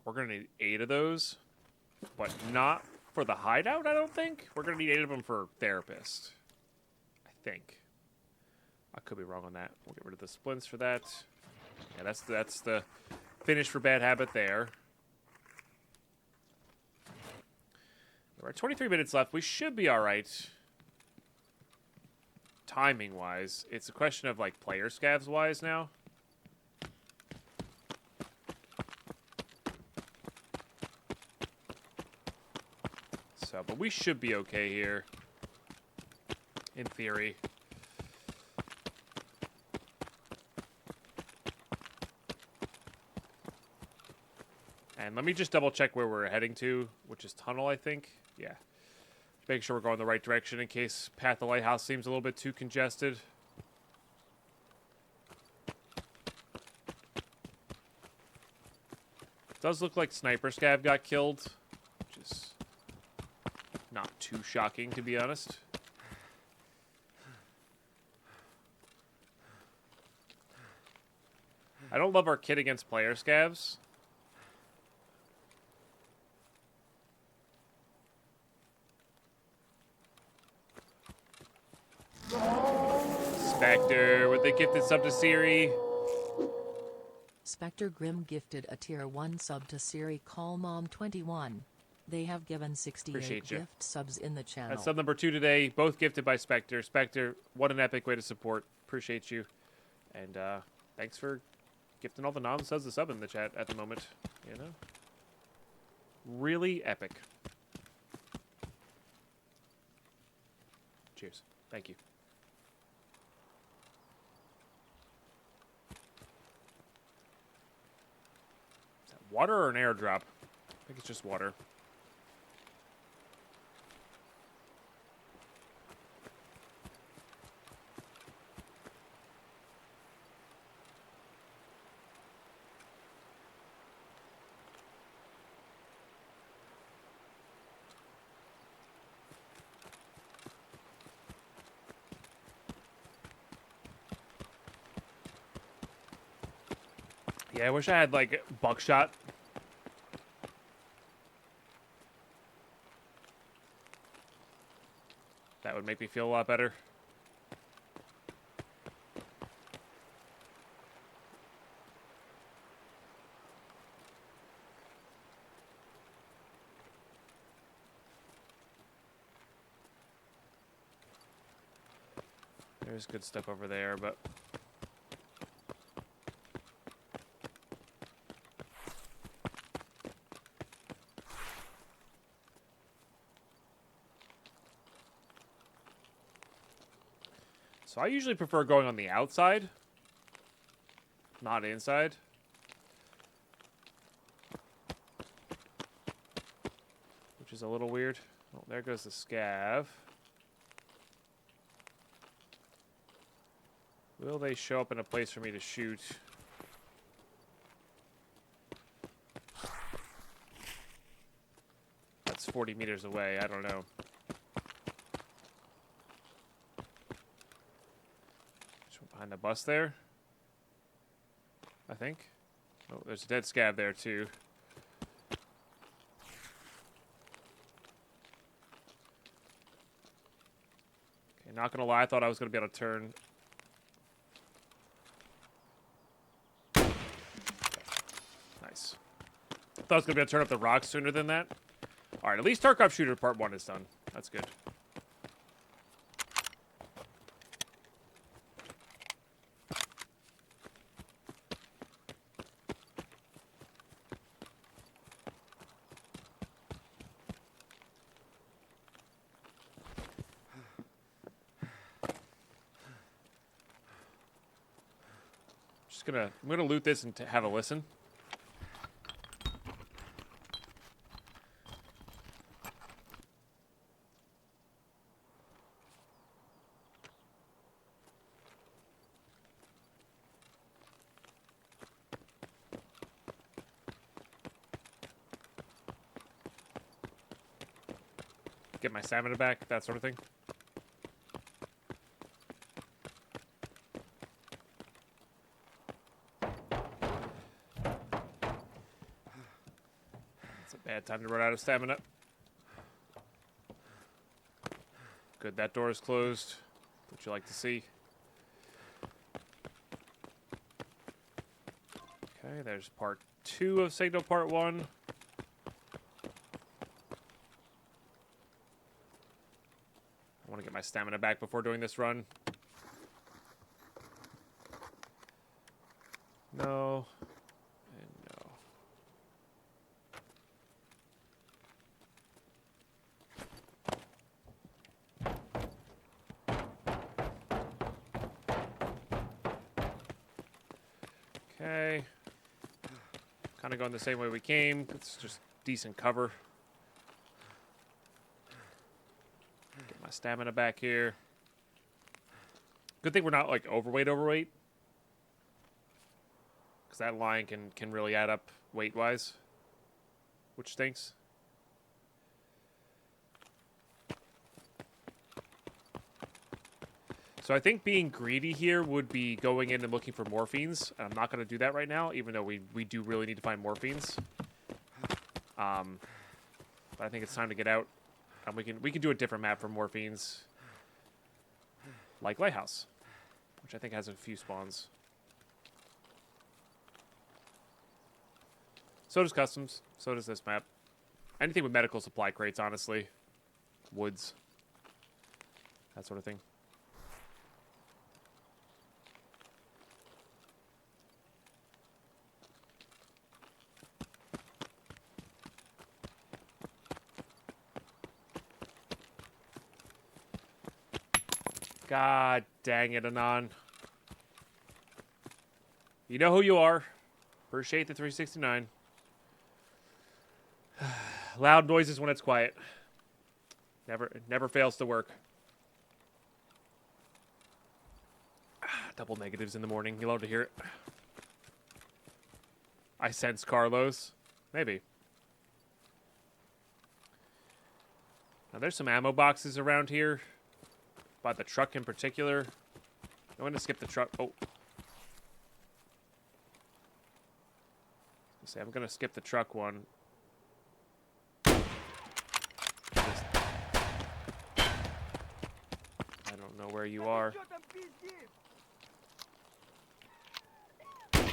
We're going to need 8 of those, but not for the hideout, I don't think. We're going to need 8 of them for therapist, I think. I could be wrong on that. We'll get rid of the splints for that. Yeah, that's the finish for bad habit there. We're at 23 minutes left. We should be all right. Timing-wise. It's a question of, like, player scavs-wise now. So, but we should be okay here. In theory. And let me just double check where we're heading to, which is tunnel, I think. Yeah. Make sure we're going the right direction in case Path to Lighthouse seems a little bit too congested. It does look like Sniper Scav got killed, which is too shocking, to be honest. I don't love our kit against player scavs. Spectre with the gifted sub to Siri. Spectre Grim gifted a tier 1 sub to Siri Call Mom 21. They have given 68 gift subs in the channel. That's sub number 2 today, both gifted by Spectre. Spectre, what an epic way to support. Appreciate you. And thanks for gifting all the noms subs the sub in the chat at the moment. You know? Really epic. Cheers. Thank you. Is that water or an airdrop? I think it's just water. Yeah, I wish I had, like, buckshot. That would make me feel a lot better. There's good stuff over there, but... So I usually prefer going on the outside, not inside. Which is a little weird. Oh, there goes the scav. Will they show up in a place for me to shoot? That's 40 meters away. I don't know. Behind the bus there, I think. Oh, there's a dead scav there too. Okay, not gonna lie, I thought I was gonna be able to turn. Nice. I thought I was gonna be able to turn up the rocks sooner than that. All right, at least Tarkov Shooter Part 1 is done. That's good. I'm gonna loot this and have a listen. Get my stamina back, that sort of thing. Bad time to run out of stamina. Good, that door is closed. What you like to see. Okay, there's part 2 of Signal Part 1. I want to get my stamina back before doing this run. No. Okay. Kind of going the same way we came. It's just decent cover. Get my stamina back here. Good thing we're not like overweight. Because that line can really add up weight-wise. Which stinks. So I think being greedy here would be going in and looking for morphines. I'm not going to do that right now, even though we do really need to find morphines. But I think it's time to get out. We can do a different map for morphines. Like Lighthouse, which I think has a few spawns. So does Customs. So does this map. Anything with medical supply crates, honestly. Woods. That sort of thing. God dang it, Anon. You know who you are. Appreciate the 369. Loud noises when it's quiet. It never fails to work. Double negatives in the morning. You love to hear it. I sense Carlos. Maybe. Now there's some ammo boxes around here. By the truck in particular. I'm going to skip the truck. Oh. I'm going to skip the truck one. I don't know where you are.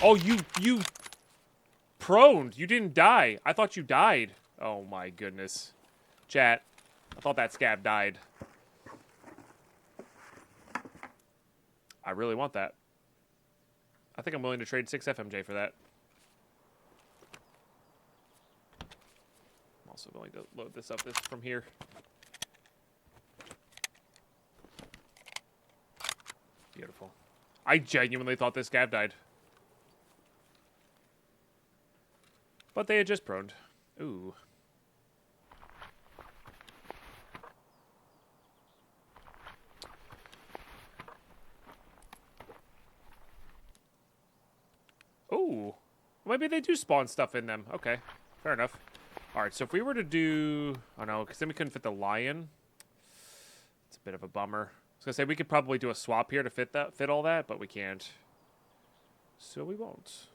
Oh, you proned. You didn't die. I thought you died. Oh my goodness. Chat. I thought that scab died. I really want that. I think I'm willing to trade 6 FMJ for that. I'm also willing to load this up from here. Beautiful. I genuinely thought this scab died. But they had just proned. Ooh. Ooh. Maybe they do spawn stuff in them. Okay. Fair enough. Alright, so if we were to do... Oh no, because then we couldn't fit the lion. It's a bit of a bummer. I was going to say, we could probably do a swap here to fit all that, but we can't. So we won't.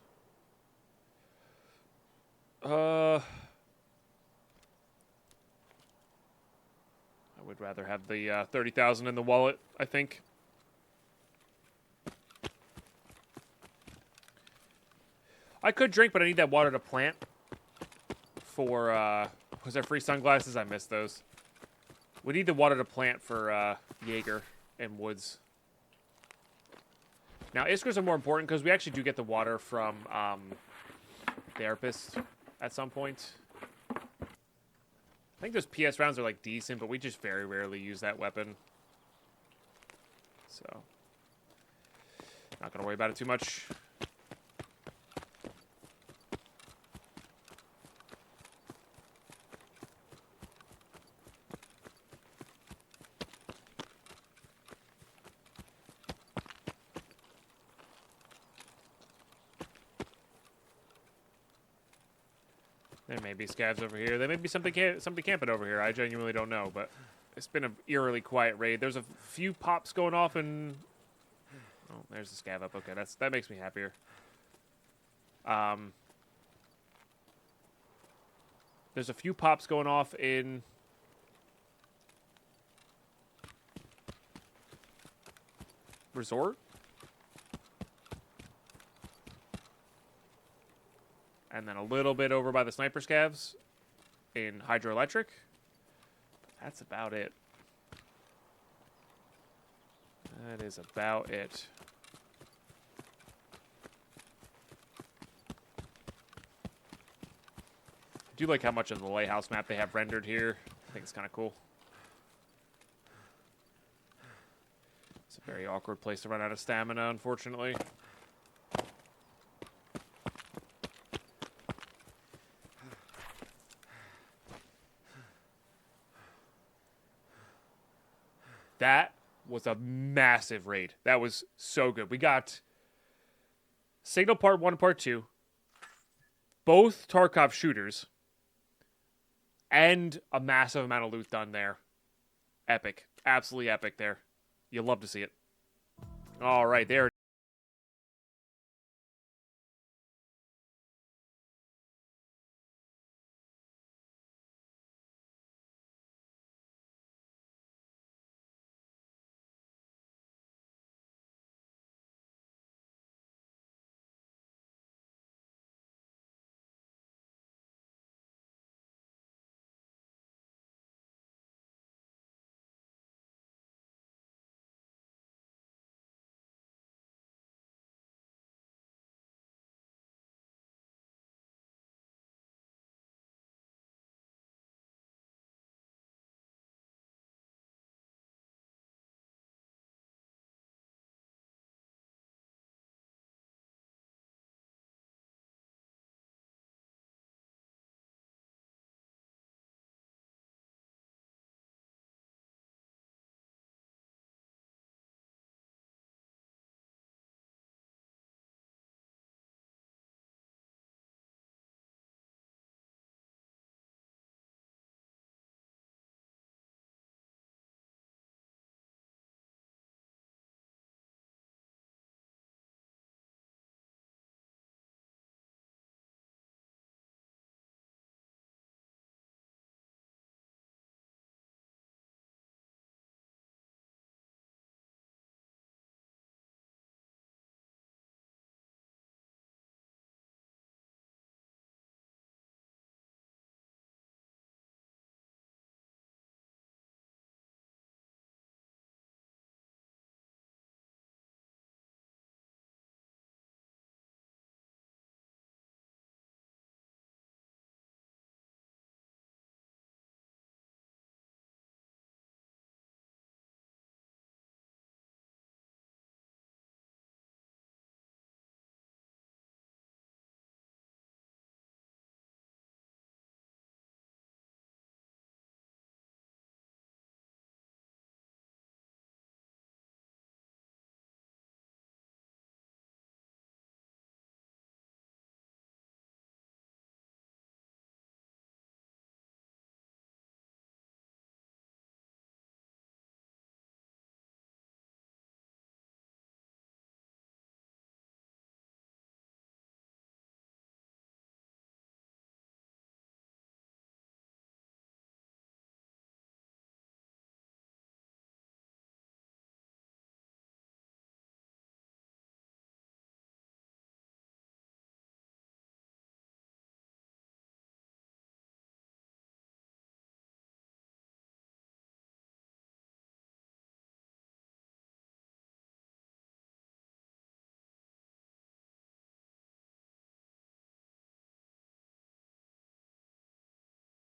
I would rather have the 30,000 in the wallet, I think. I could drink, but I need that water to plant. For, was there free sunglasses? I missed those. We need the water to plant for Jaeger and Woods. Now, Iskers are more important because we actually do get the water from Therapist at some point. I think those PS rounds are, like, decent, but we just very rarely use that weapon. So, not going to worry about it too much. There may be scavs over here. There may be somebody camping over here. I genuinely don't know, but it's been an eerily quiet raid. There's a few pops going off and... Oh, there's the scav up. Okay, that makes me happier. There's a few pops going off in... Resort? And then a little bit over by the sniper scavs in hydroelectric. That's about it. That is about it. I do like how much of the lighthouse map they have rendered here. I think it's kind of cool. It's a very awkward place to run out of stamina, unfortunately. That was a massive raid. That was so good. We got Signal Part 1 and Part 2, both Tarkov shooters, and a massive amount of loot done there. Epic. Absolutely epic there. You'll love to see it. All right, there.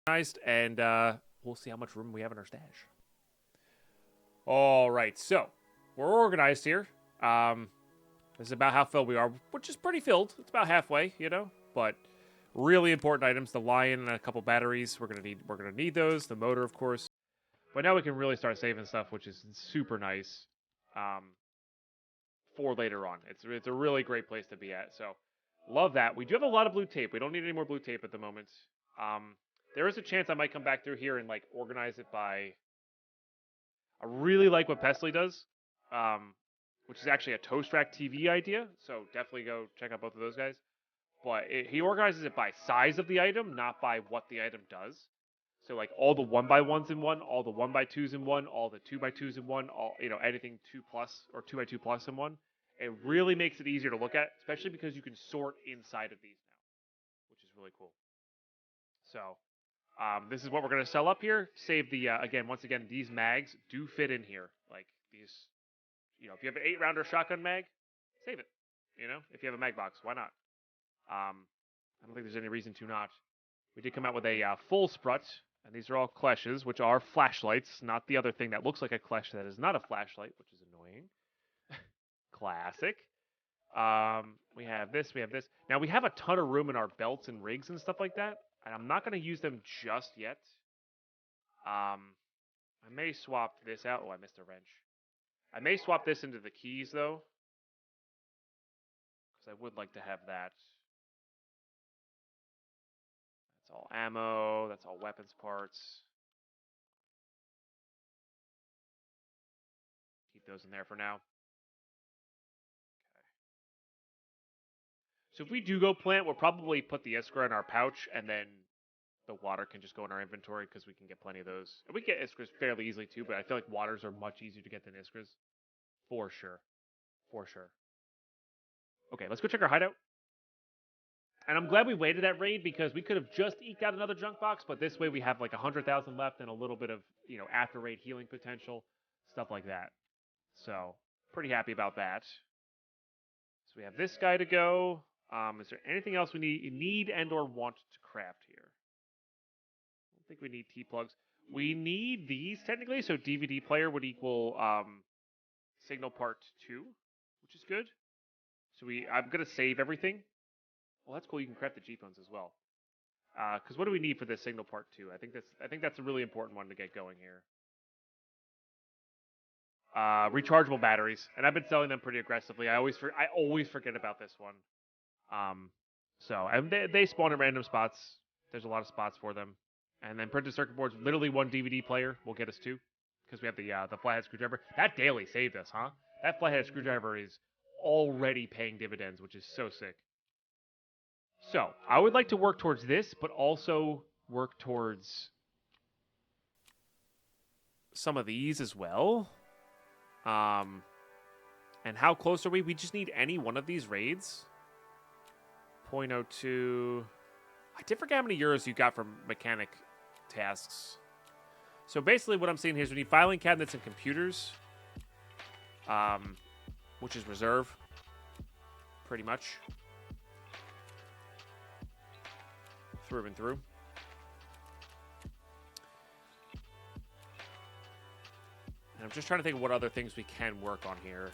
And we'll see how much room we have in our stash. All right, so we're organized here. This is about how filled we are, which is pretty filled. It's about halfway, you know. But really important items: the lion and a couple batteries. We're gonna need those. The motor, of course. But now we can really start saving stuff, which is super nice. For later on, it's a really great place to be at. So love that. We do have a lot of blue tape. We don't need any more blue tape at the moment. There is a chance I might come back through here and like organize it by. I really like what Pesley does, which is actually a Toast Rack TV idea. So definitely go check out both of those guys. But he organizes it by size of the item, not by what the item does. So like all the 1x1s in one, all the 1x2s in one, all the 2x2s in one, all anything 2 plus or 2x2 plus in one. It really makes it easier to look at, especially because you can sort inside of these now, which is really cool. So this is what we're gonna sell up here. Save the once again, these mags do fit in here. Like these, if you have an 8-rounder shotgun mag, save it. If you have a mag box, why not? I don't think there's any reason to not. We did come out with a full sprut, and these are all clashes, which are flashlights, not the other thing that looks like a clash that is not a flashlight, which is annoying. Classic. We have this, we have this. Now, we have a ton of room in our belts and rigs and stuff like that, and I'm not going to use them just yet. I may swap this out. Oh, I missed a wrench. I may swap this into the keys, though, because I would like to have that. That's all ammo. That's all weapons parts. Keep those in there for now. So if we do go plant, we'll probably put the Iskra in our pouch, and then the water can just go in our inventory because we can get plenty of those. And we get Iskras fairly easily too, but I feel like waters are much easier to get than Iskras. For sure. For sure. Okay, let's go check our hideout. And I'm glad we waited that raid because we could have just eked out another junk box, but this way we have like 100,000 left and a little bit of, after raid healing potential, stuff like that. So, pretty happy about that. So we have this guy to go. Is there anything else we need and or want to craft here? I don't think we need T-plugs. We need these technically, so DVD player would equal signal part 2, which is good. So I'm gonna save everything. Well, that's cool. You can craft the G-phones as well. Because what do we need for this signal part 2? I think that's a really important one to get going here. Rechargeable batteries, and I've been selling them pretty aggressively. I always forget about this one. And they spawn in random spots. There's a lot of spots for them. And then printed circuit boards, literally one DVD player will get us 2, because we have the flathead screwdriver. That daily saved us, huh? That flathead screwdriver is already paying dividends, which is so sick. So I would like to work towards this, but also work towards some of these as well. And how close are we? We just need any one of these raids. 0.02. I did forget how many euros you got from mechanic tasks. So basically what I'm seeing here is we need filing cabinets and computers. Which is reserve. Pretty much. Through and through. And I'm just trying to think of what other things we can work on here.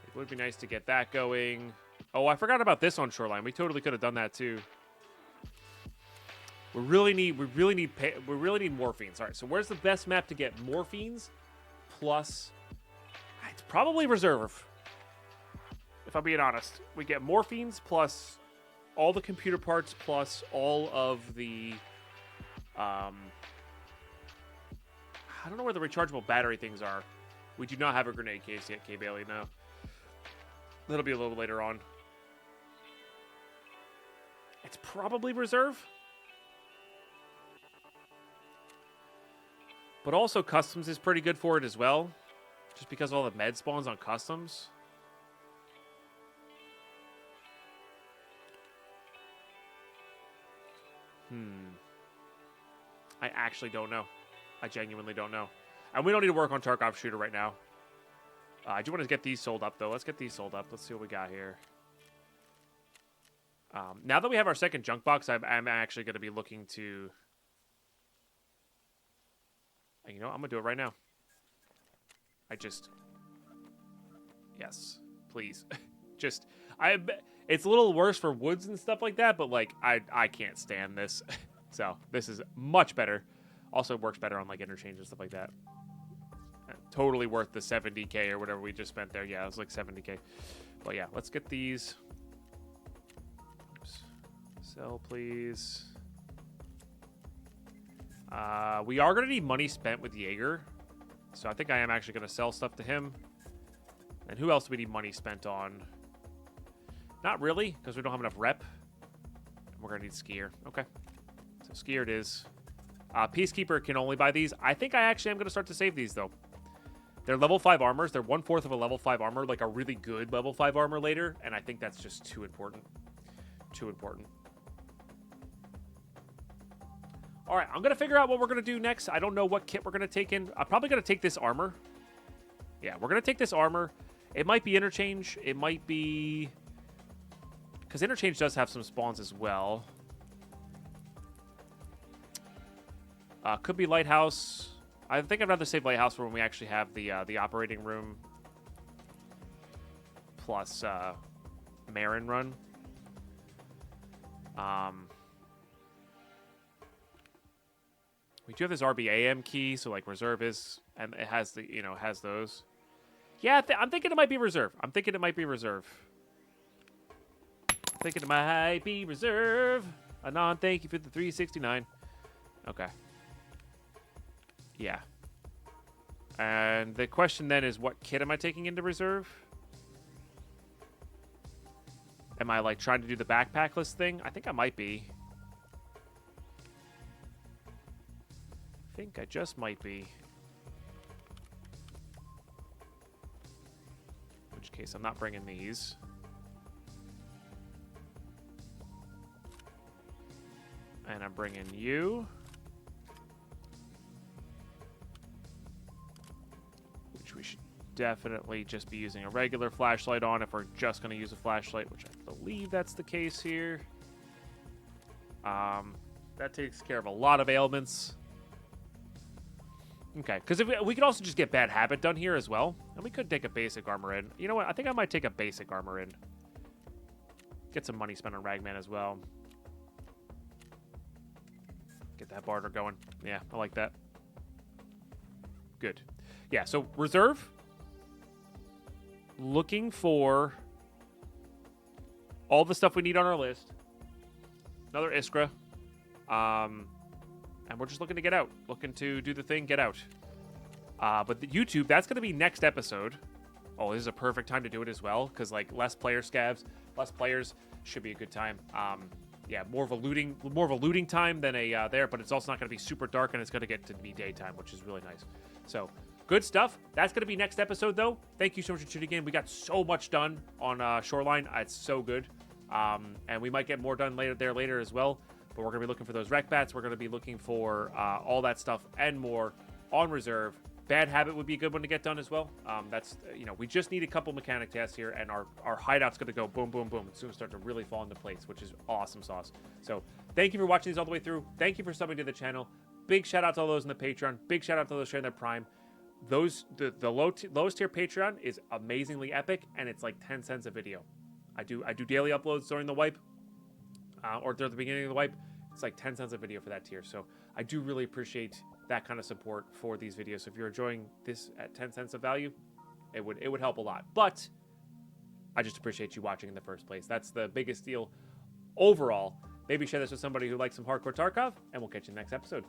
It would be nice to get that going. Oh, I forgot about this on Shoreline. We totally could have done that too. We really need morphines. All right, so where's the best map to get morphines? Plus, it's probably reserve. If I'm being honest, we get morphines plus all the computer parts plus all of the I don't know where the rechargeable battery things are. We do not have a grenade case yet, K Bailey. No, that'll be a little later on. It's probably reserve. But also customs is pretty good for it as well. Just because all the med spawns on customs. I actually don't know. I genuinely don't know. And we don't need to work on Tarkov Shooter right now. I do want to get these sold up, though. Let's get these sold up. Let's see what we got here. Now that we have our second junk box, I'm actually going to be looking to... You know, I'm going to do it right now. Yes, please. It's a little worse for woods and stuff like that, but, like, I can't stand this. So, this is much better. Also works better on, like, interchange and stuff like that. Totally worth the 70k or whatever we just spent there. Yeah, it was like 70k. But, yeah, let's get these. Oops. Sell, please. We are going to need money spent with Jaeger. So, I think I am actually going to sell stuff to him. And who else do we need money spent on? Not really, because we don't have enough rep. We're going to need Skier. Okay. So Skier it is. Peacekeeper can only buy these. I think I actually am going to start to save these, though. They're level 5 armors. They're 1/4 of a level 5 armor, like a really good level 5 armor later. And I think that's just too important. Too important. All right, I'm going to figure out what we're going to do next. I don't know what kit we're going to take in. I'm probably going to take this armor. Yeah, we're going to take this armor. It might be interchange. It might be... Because interchange does have some spawns as well. Could be lighthouse. I think I'd rather save lighthouse for when we actually have the operating room. Plus Marin run. We do have this RBAM key, so like reserve is, and it has the, has those. Yeah, I'm thinking it might be reserve. I'm thinking it might be reserve. Anon, thank you for the 369. Okay. Yeah. And the question then is, what kit am I taking into reserve? Am I like trying to do the backpack list thing? I think I might be. I think I just might be. In which case, I'm not bringing these. And I'm bringing you. Which we should definitely just be using a regular flashlight on if we're just going to use a flashlight, which I believe that's the case here. That takes care of a lot of ailments. Okay, because we could also just get Bad Habit done here as well. And we could take a basic armor in. You know what? I think I might take a basic armor in. Get some money spent on Ragman as well. Get that barter going. Yeah, I like that. Good. Yeah, so reserve. Looking for all the stuff we need on our list. Another Iskra. And we're just looking to get out. Looking to do the thing, get out. But the YouTube, that's going to be next episode. Oh, this is a perfect time to do it as well. Because, like, less player scavs, less players should be a good time. Yeah, more of a looting time than a there. But it's also not going to be super dark. And it's going to get to be daytime, which is really nice. So, good stuff. That's going to be next episode, though. Thank you so much for tuning in. We got so much done on Shoreline. It's so good. And we might get more done later as well. But we're going to be looking for those rec bats. We're going to be looking for all that stuff and more on reserve. Bad Habit would be a good one to get done as well. That's, we just need a couple mechanic tests here, and our hideout's going to go boom, boom, boom. It's going to start to really fall into place, which is awesome sauce. So thank you for watching these all the way through. Thank you for subbing to the channel. Big shout out to all those in the Patreon. Big shout out to those sharing their Prime. The lowest tier Patreon is amazingly epic, and it's like 10 cents a video. I do daily uploads during the wipe. Or during the beginning of the wipe, it's like 10 cents a video for that tier. So I do really appreciate that kind of support for these videos. So if you're enjoying this at 10 cents of value, it would help a lot. But I just appreciate you watching in the first place. That's the biggest deal overall. Maybe share this with somebody who likes some Hardcore Tarkov, and we'll catch you in the next episode.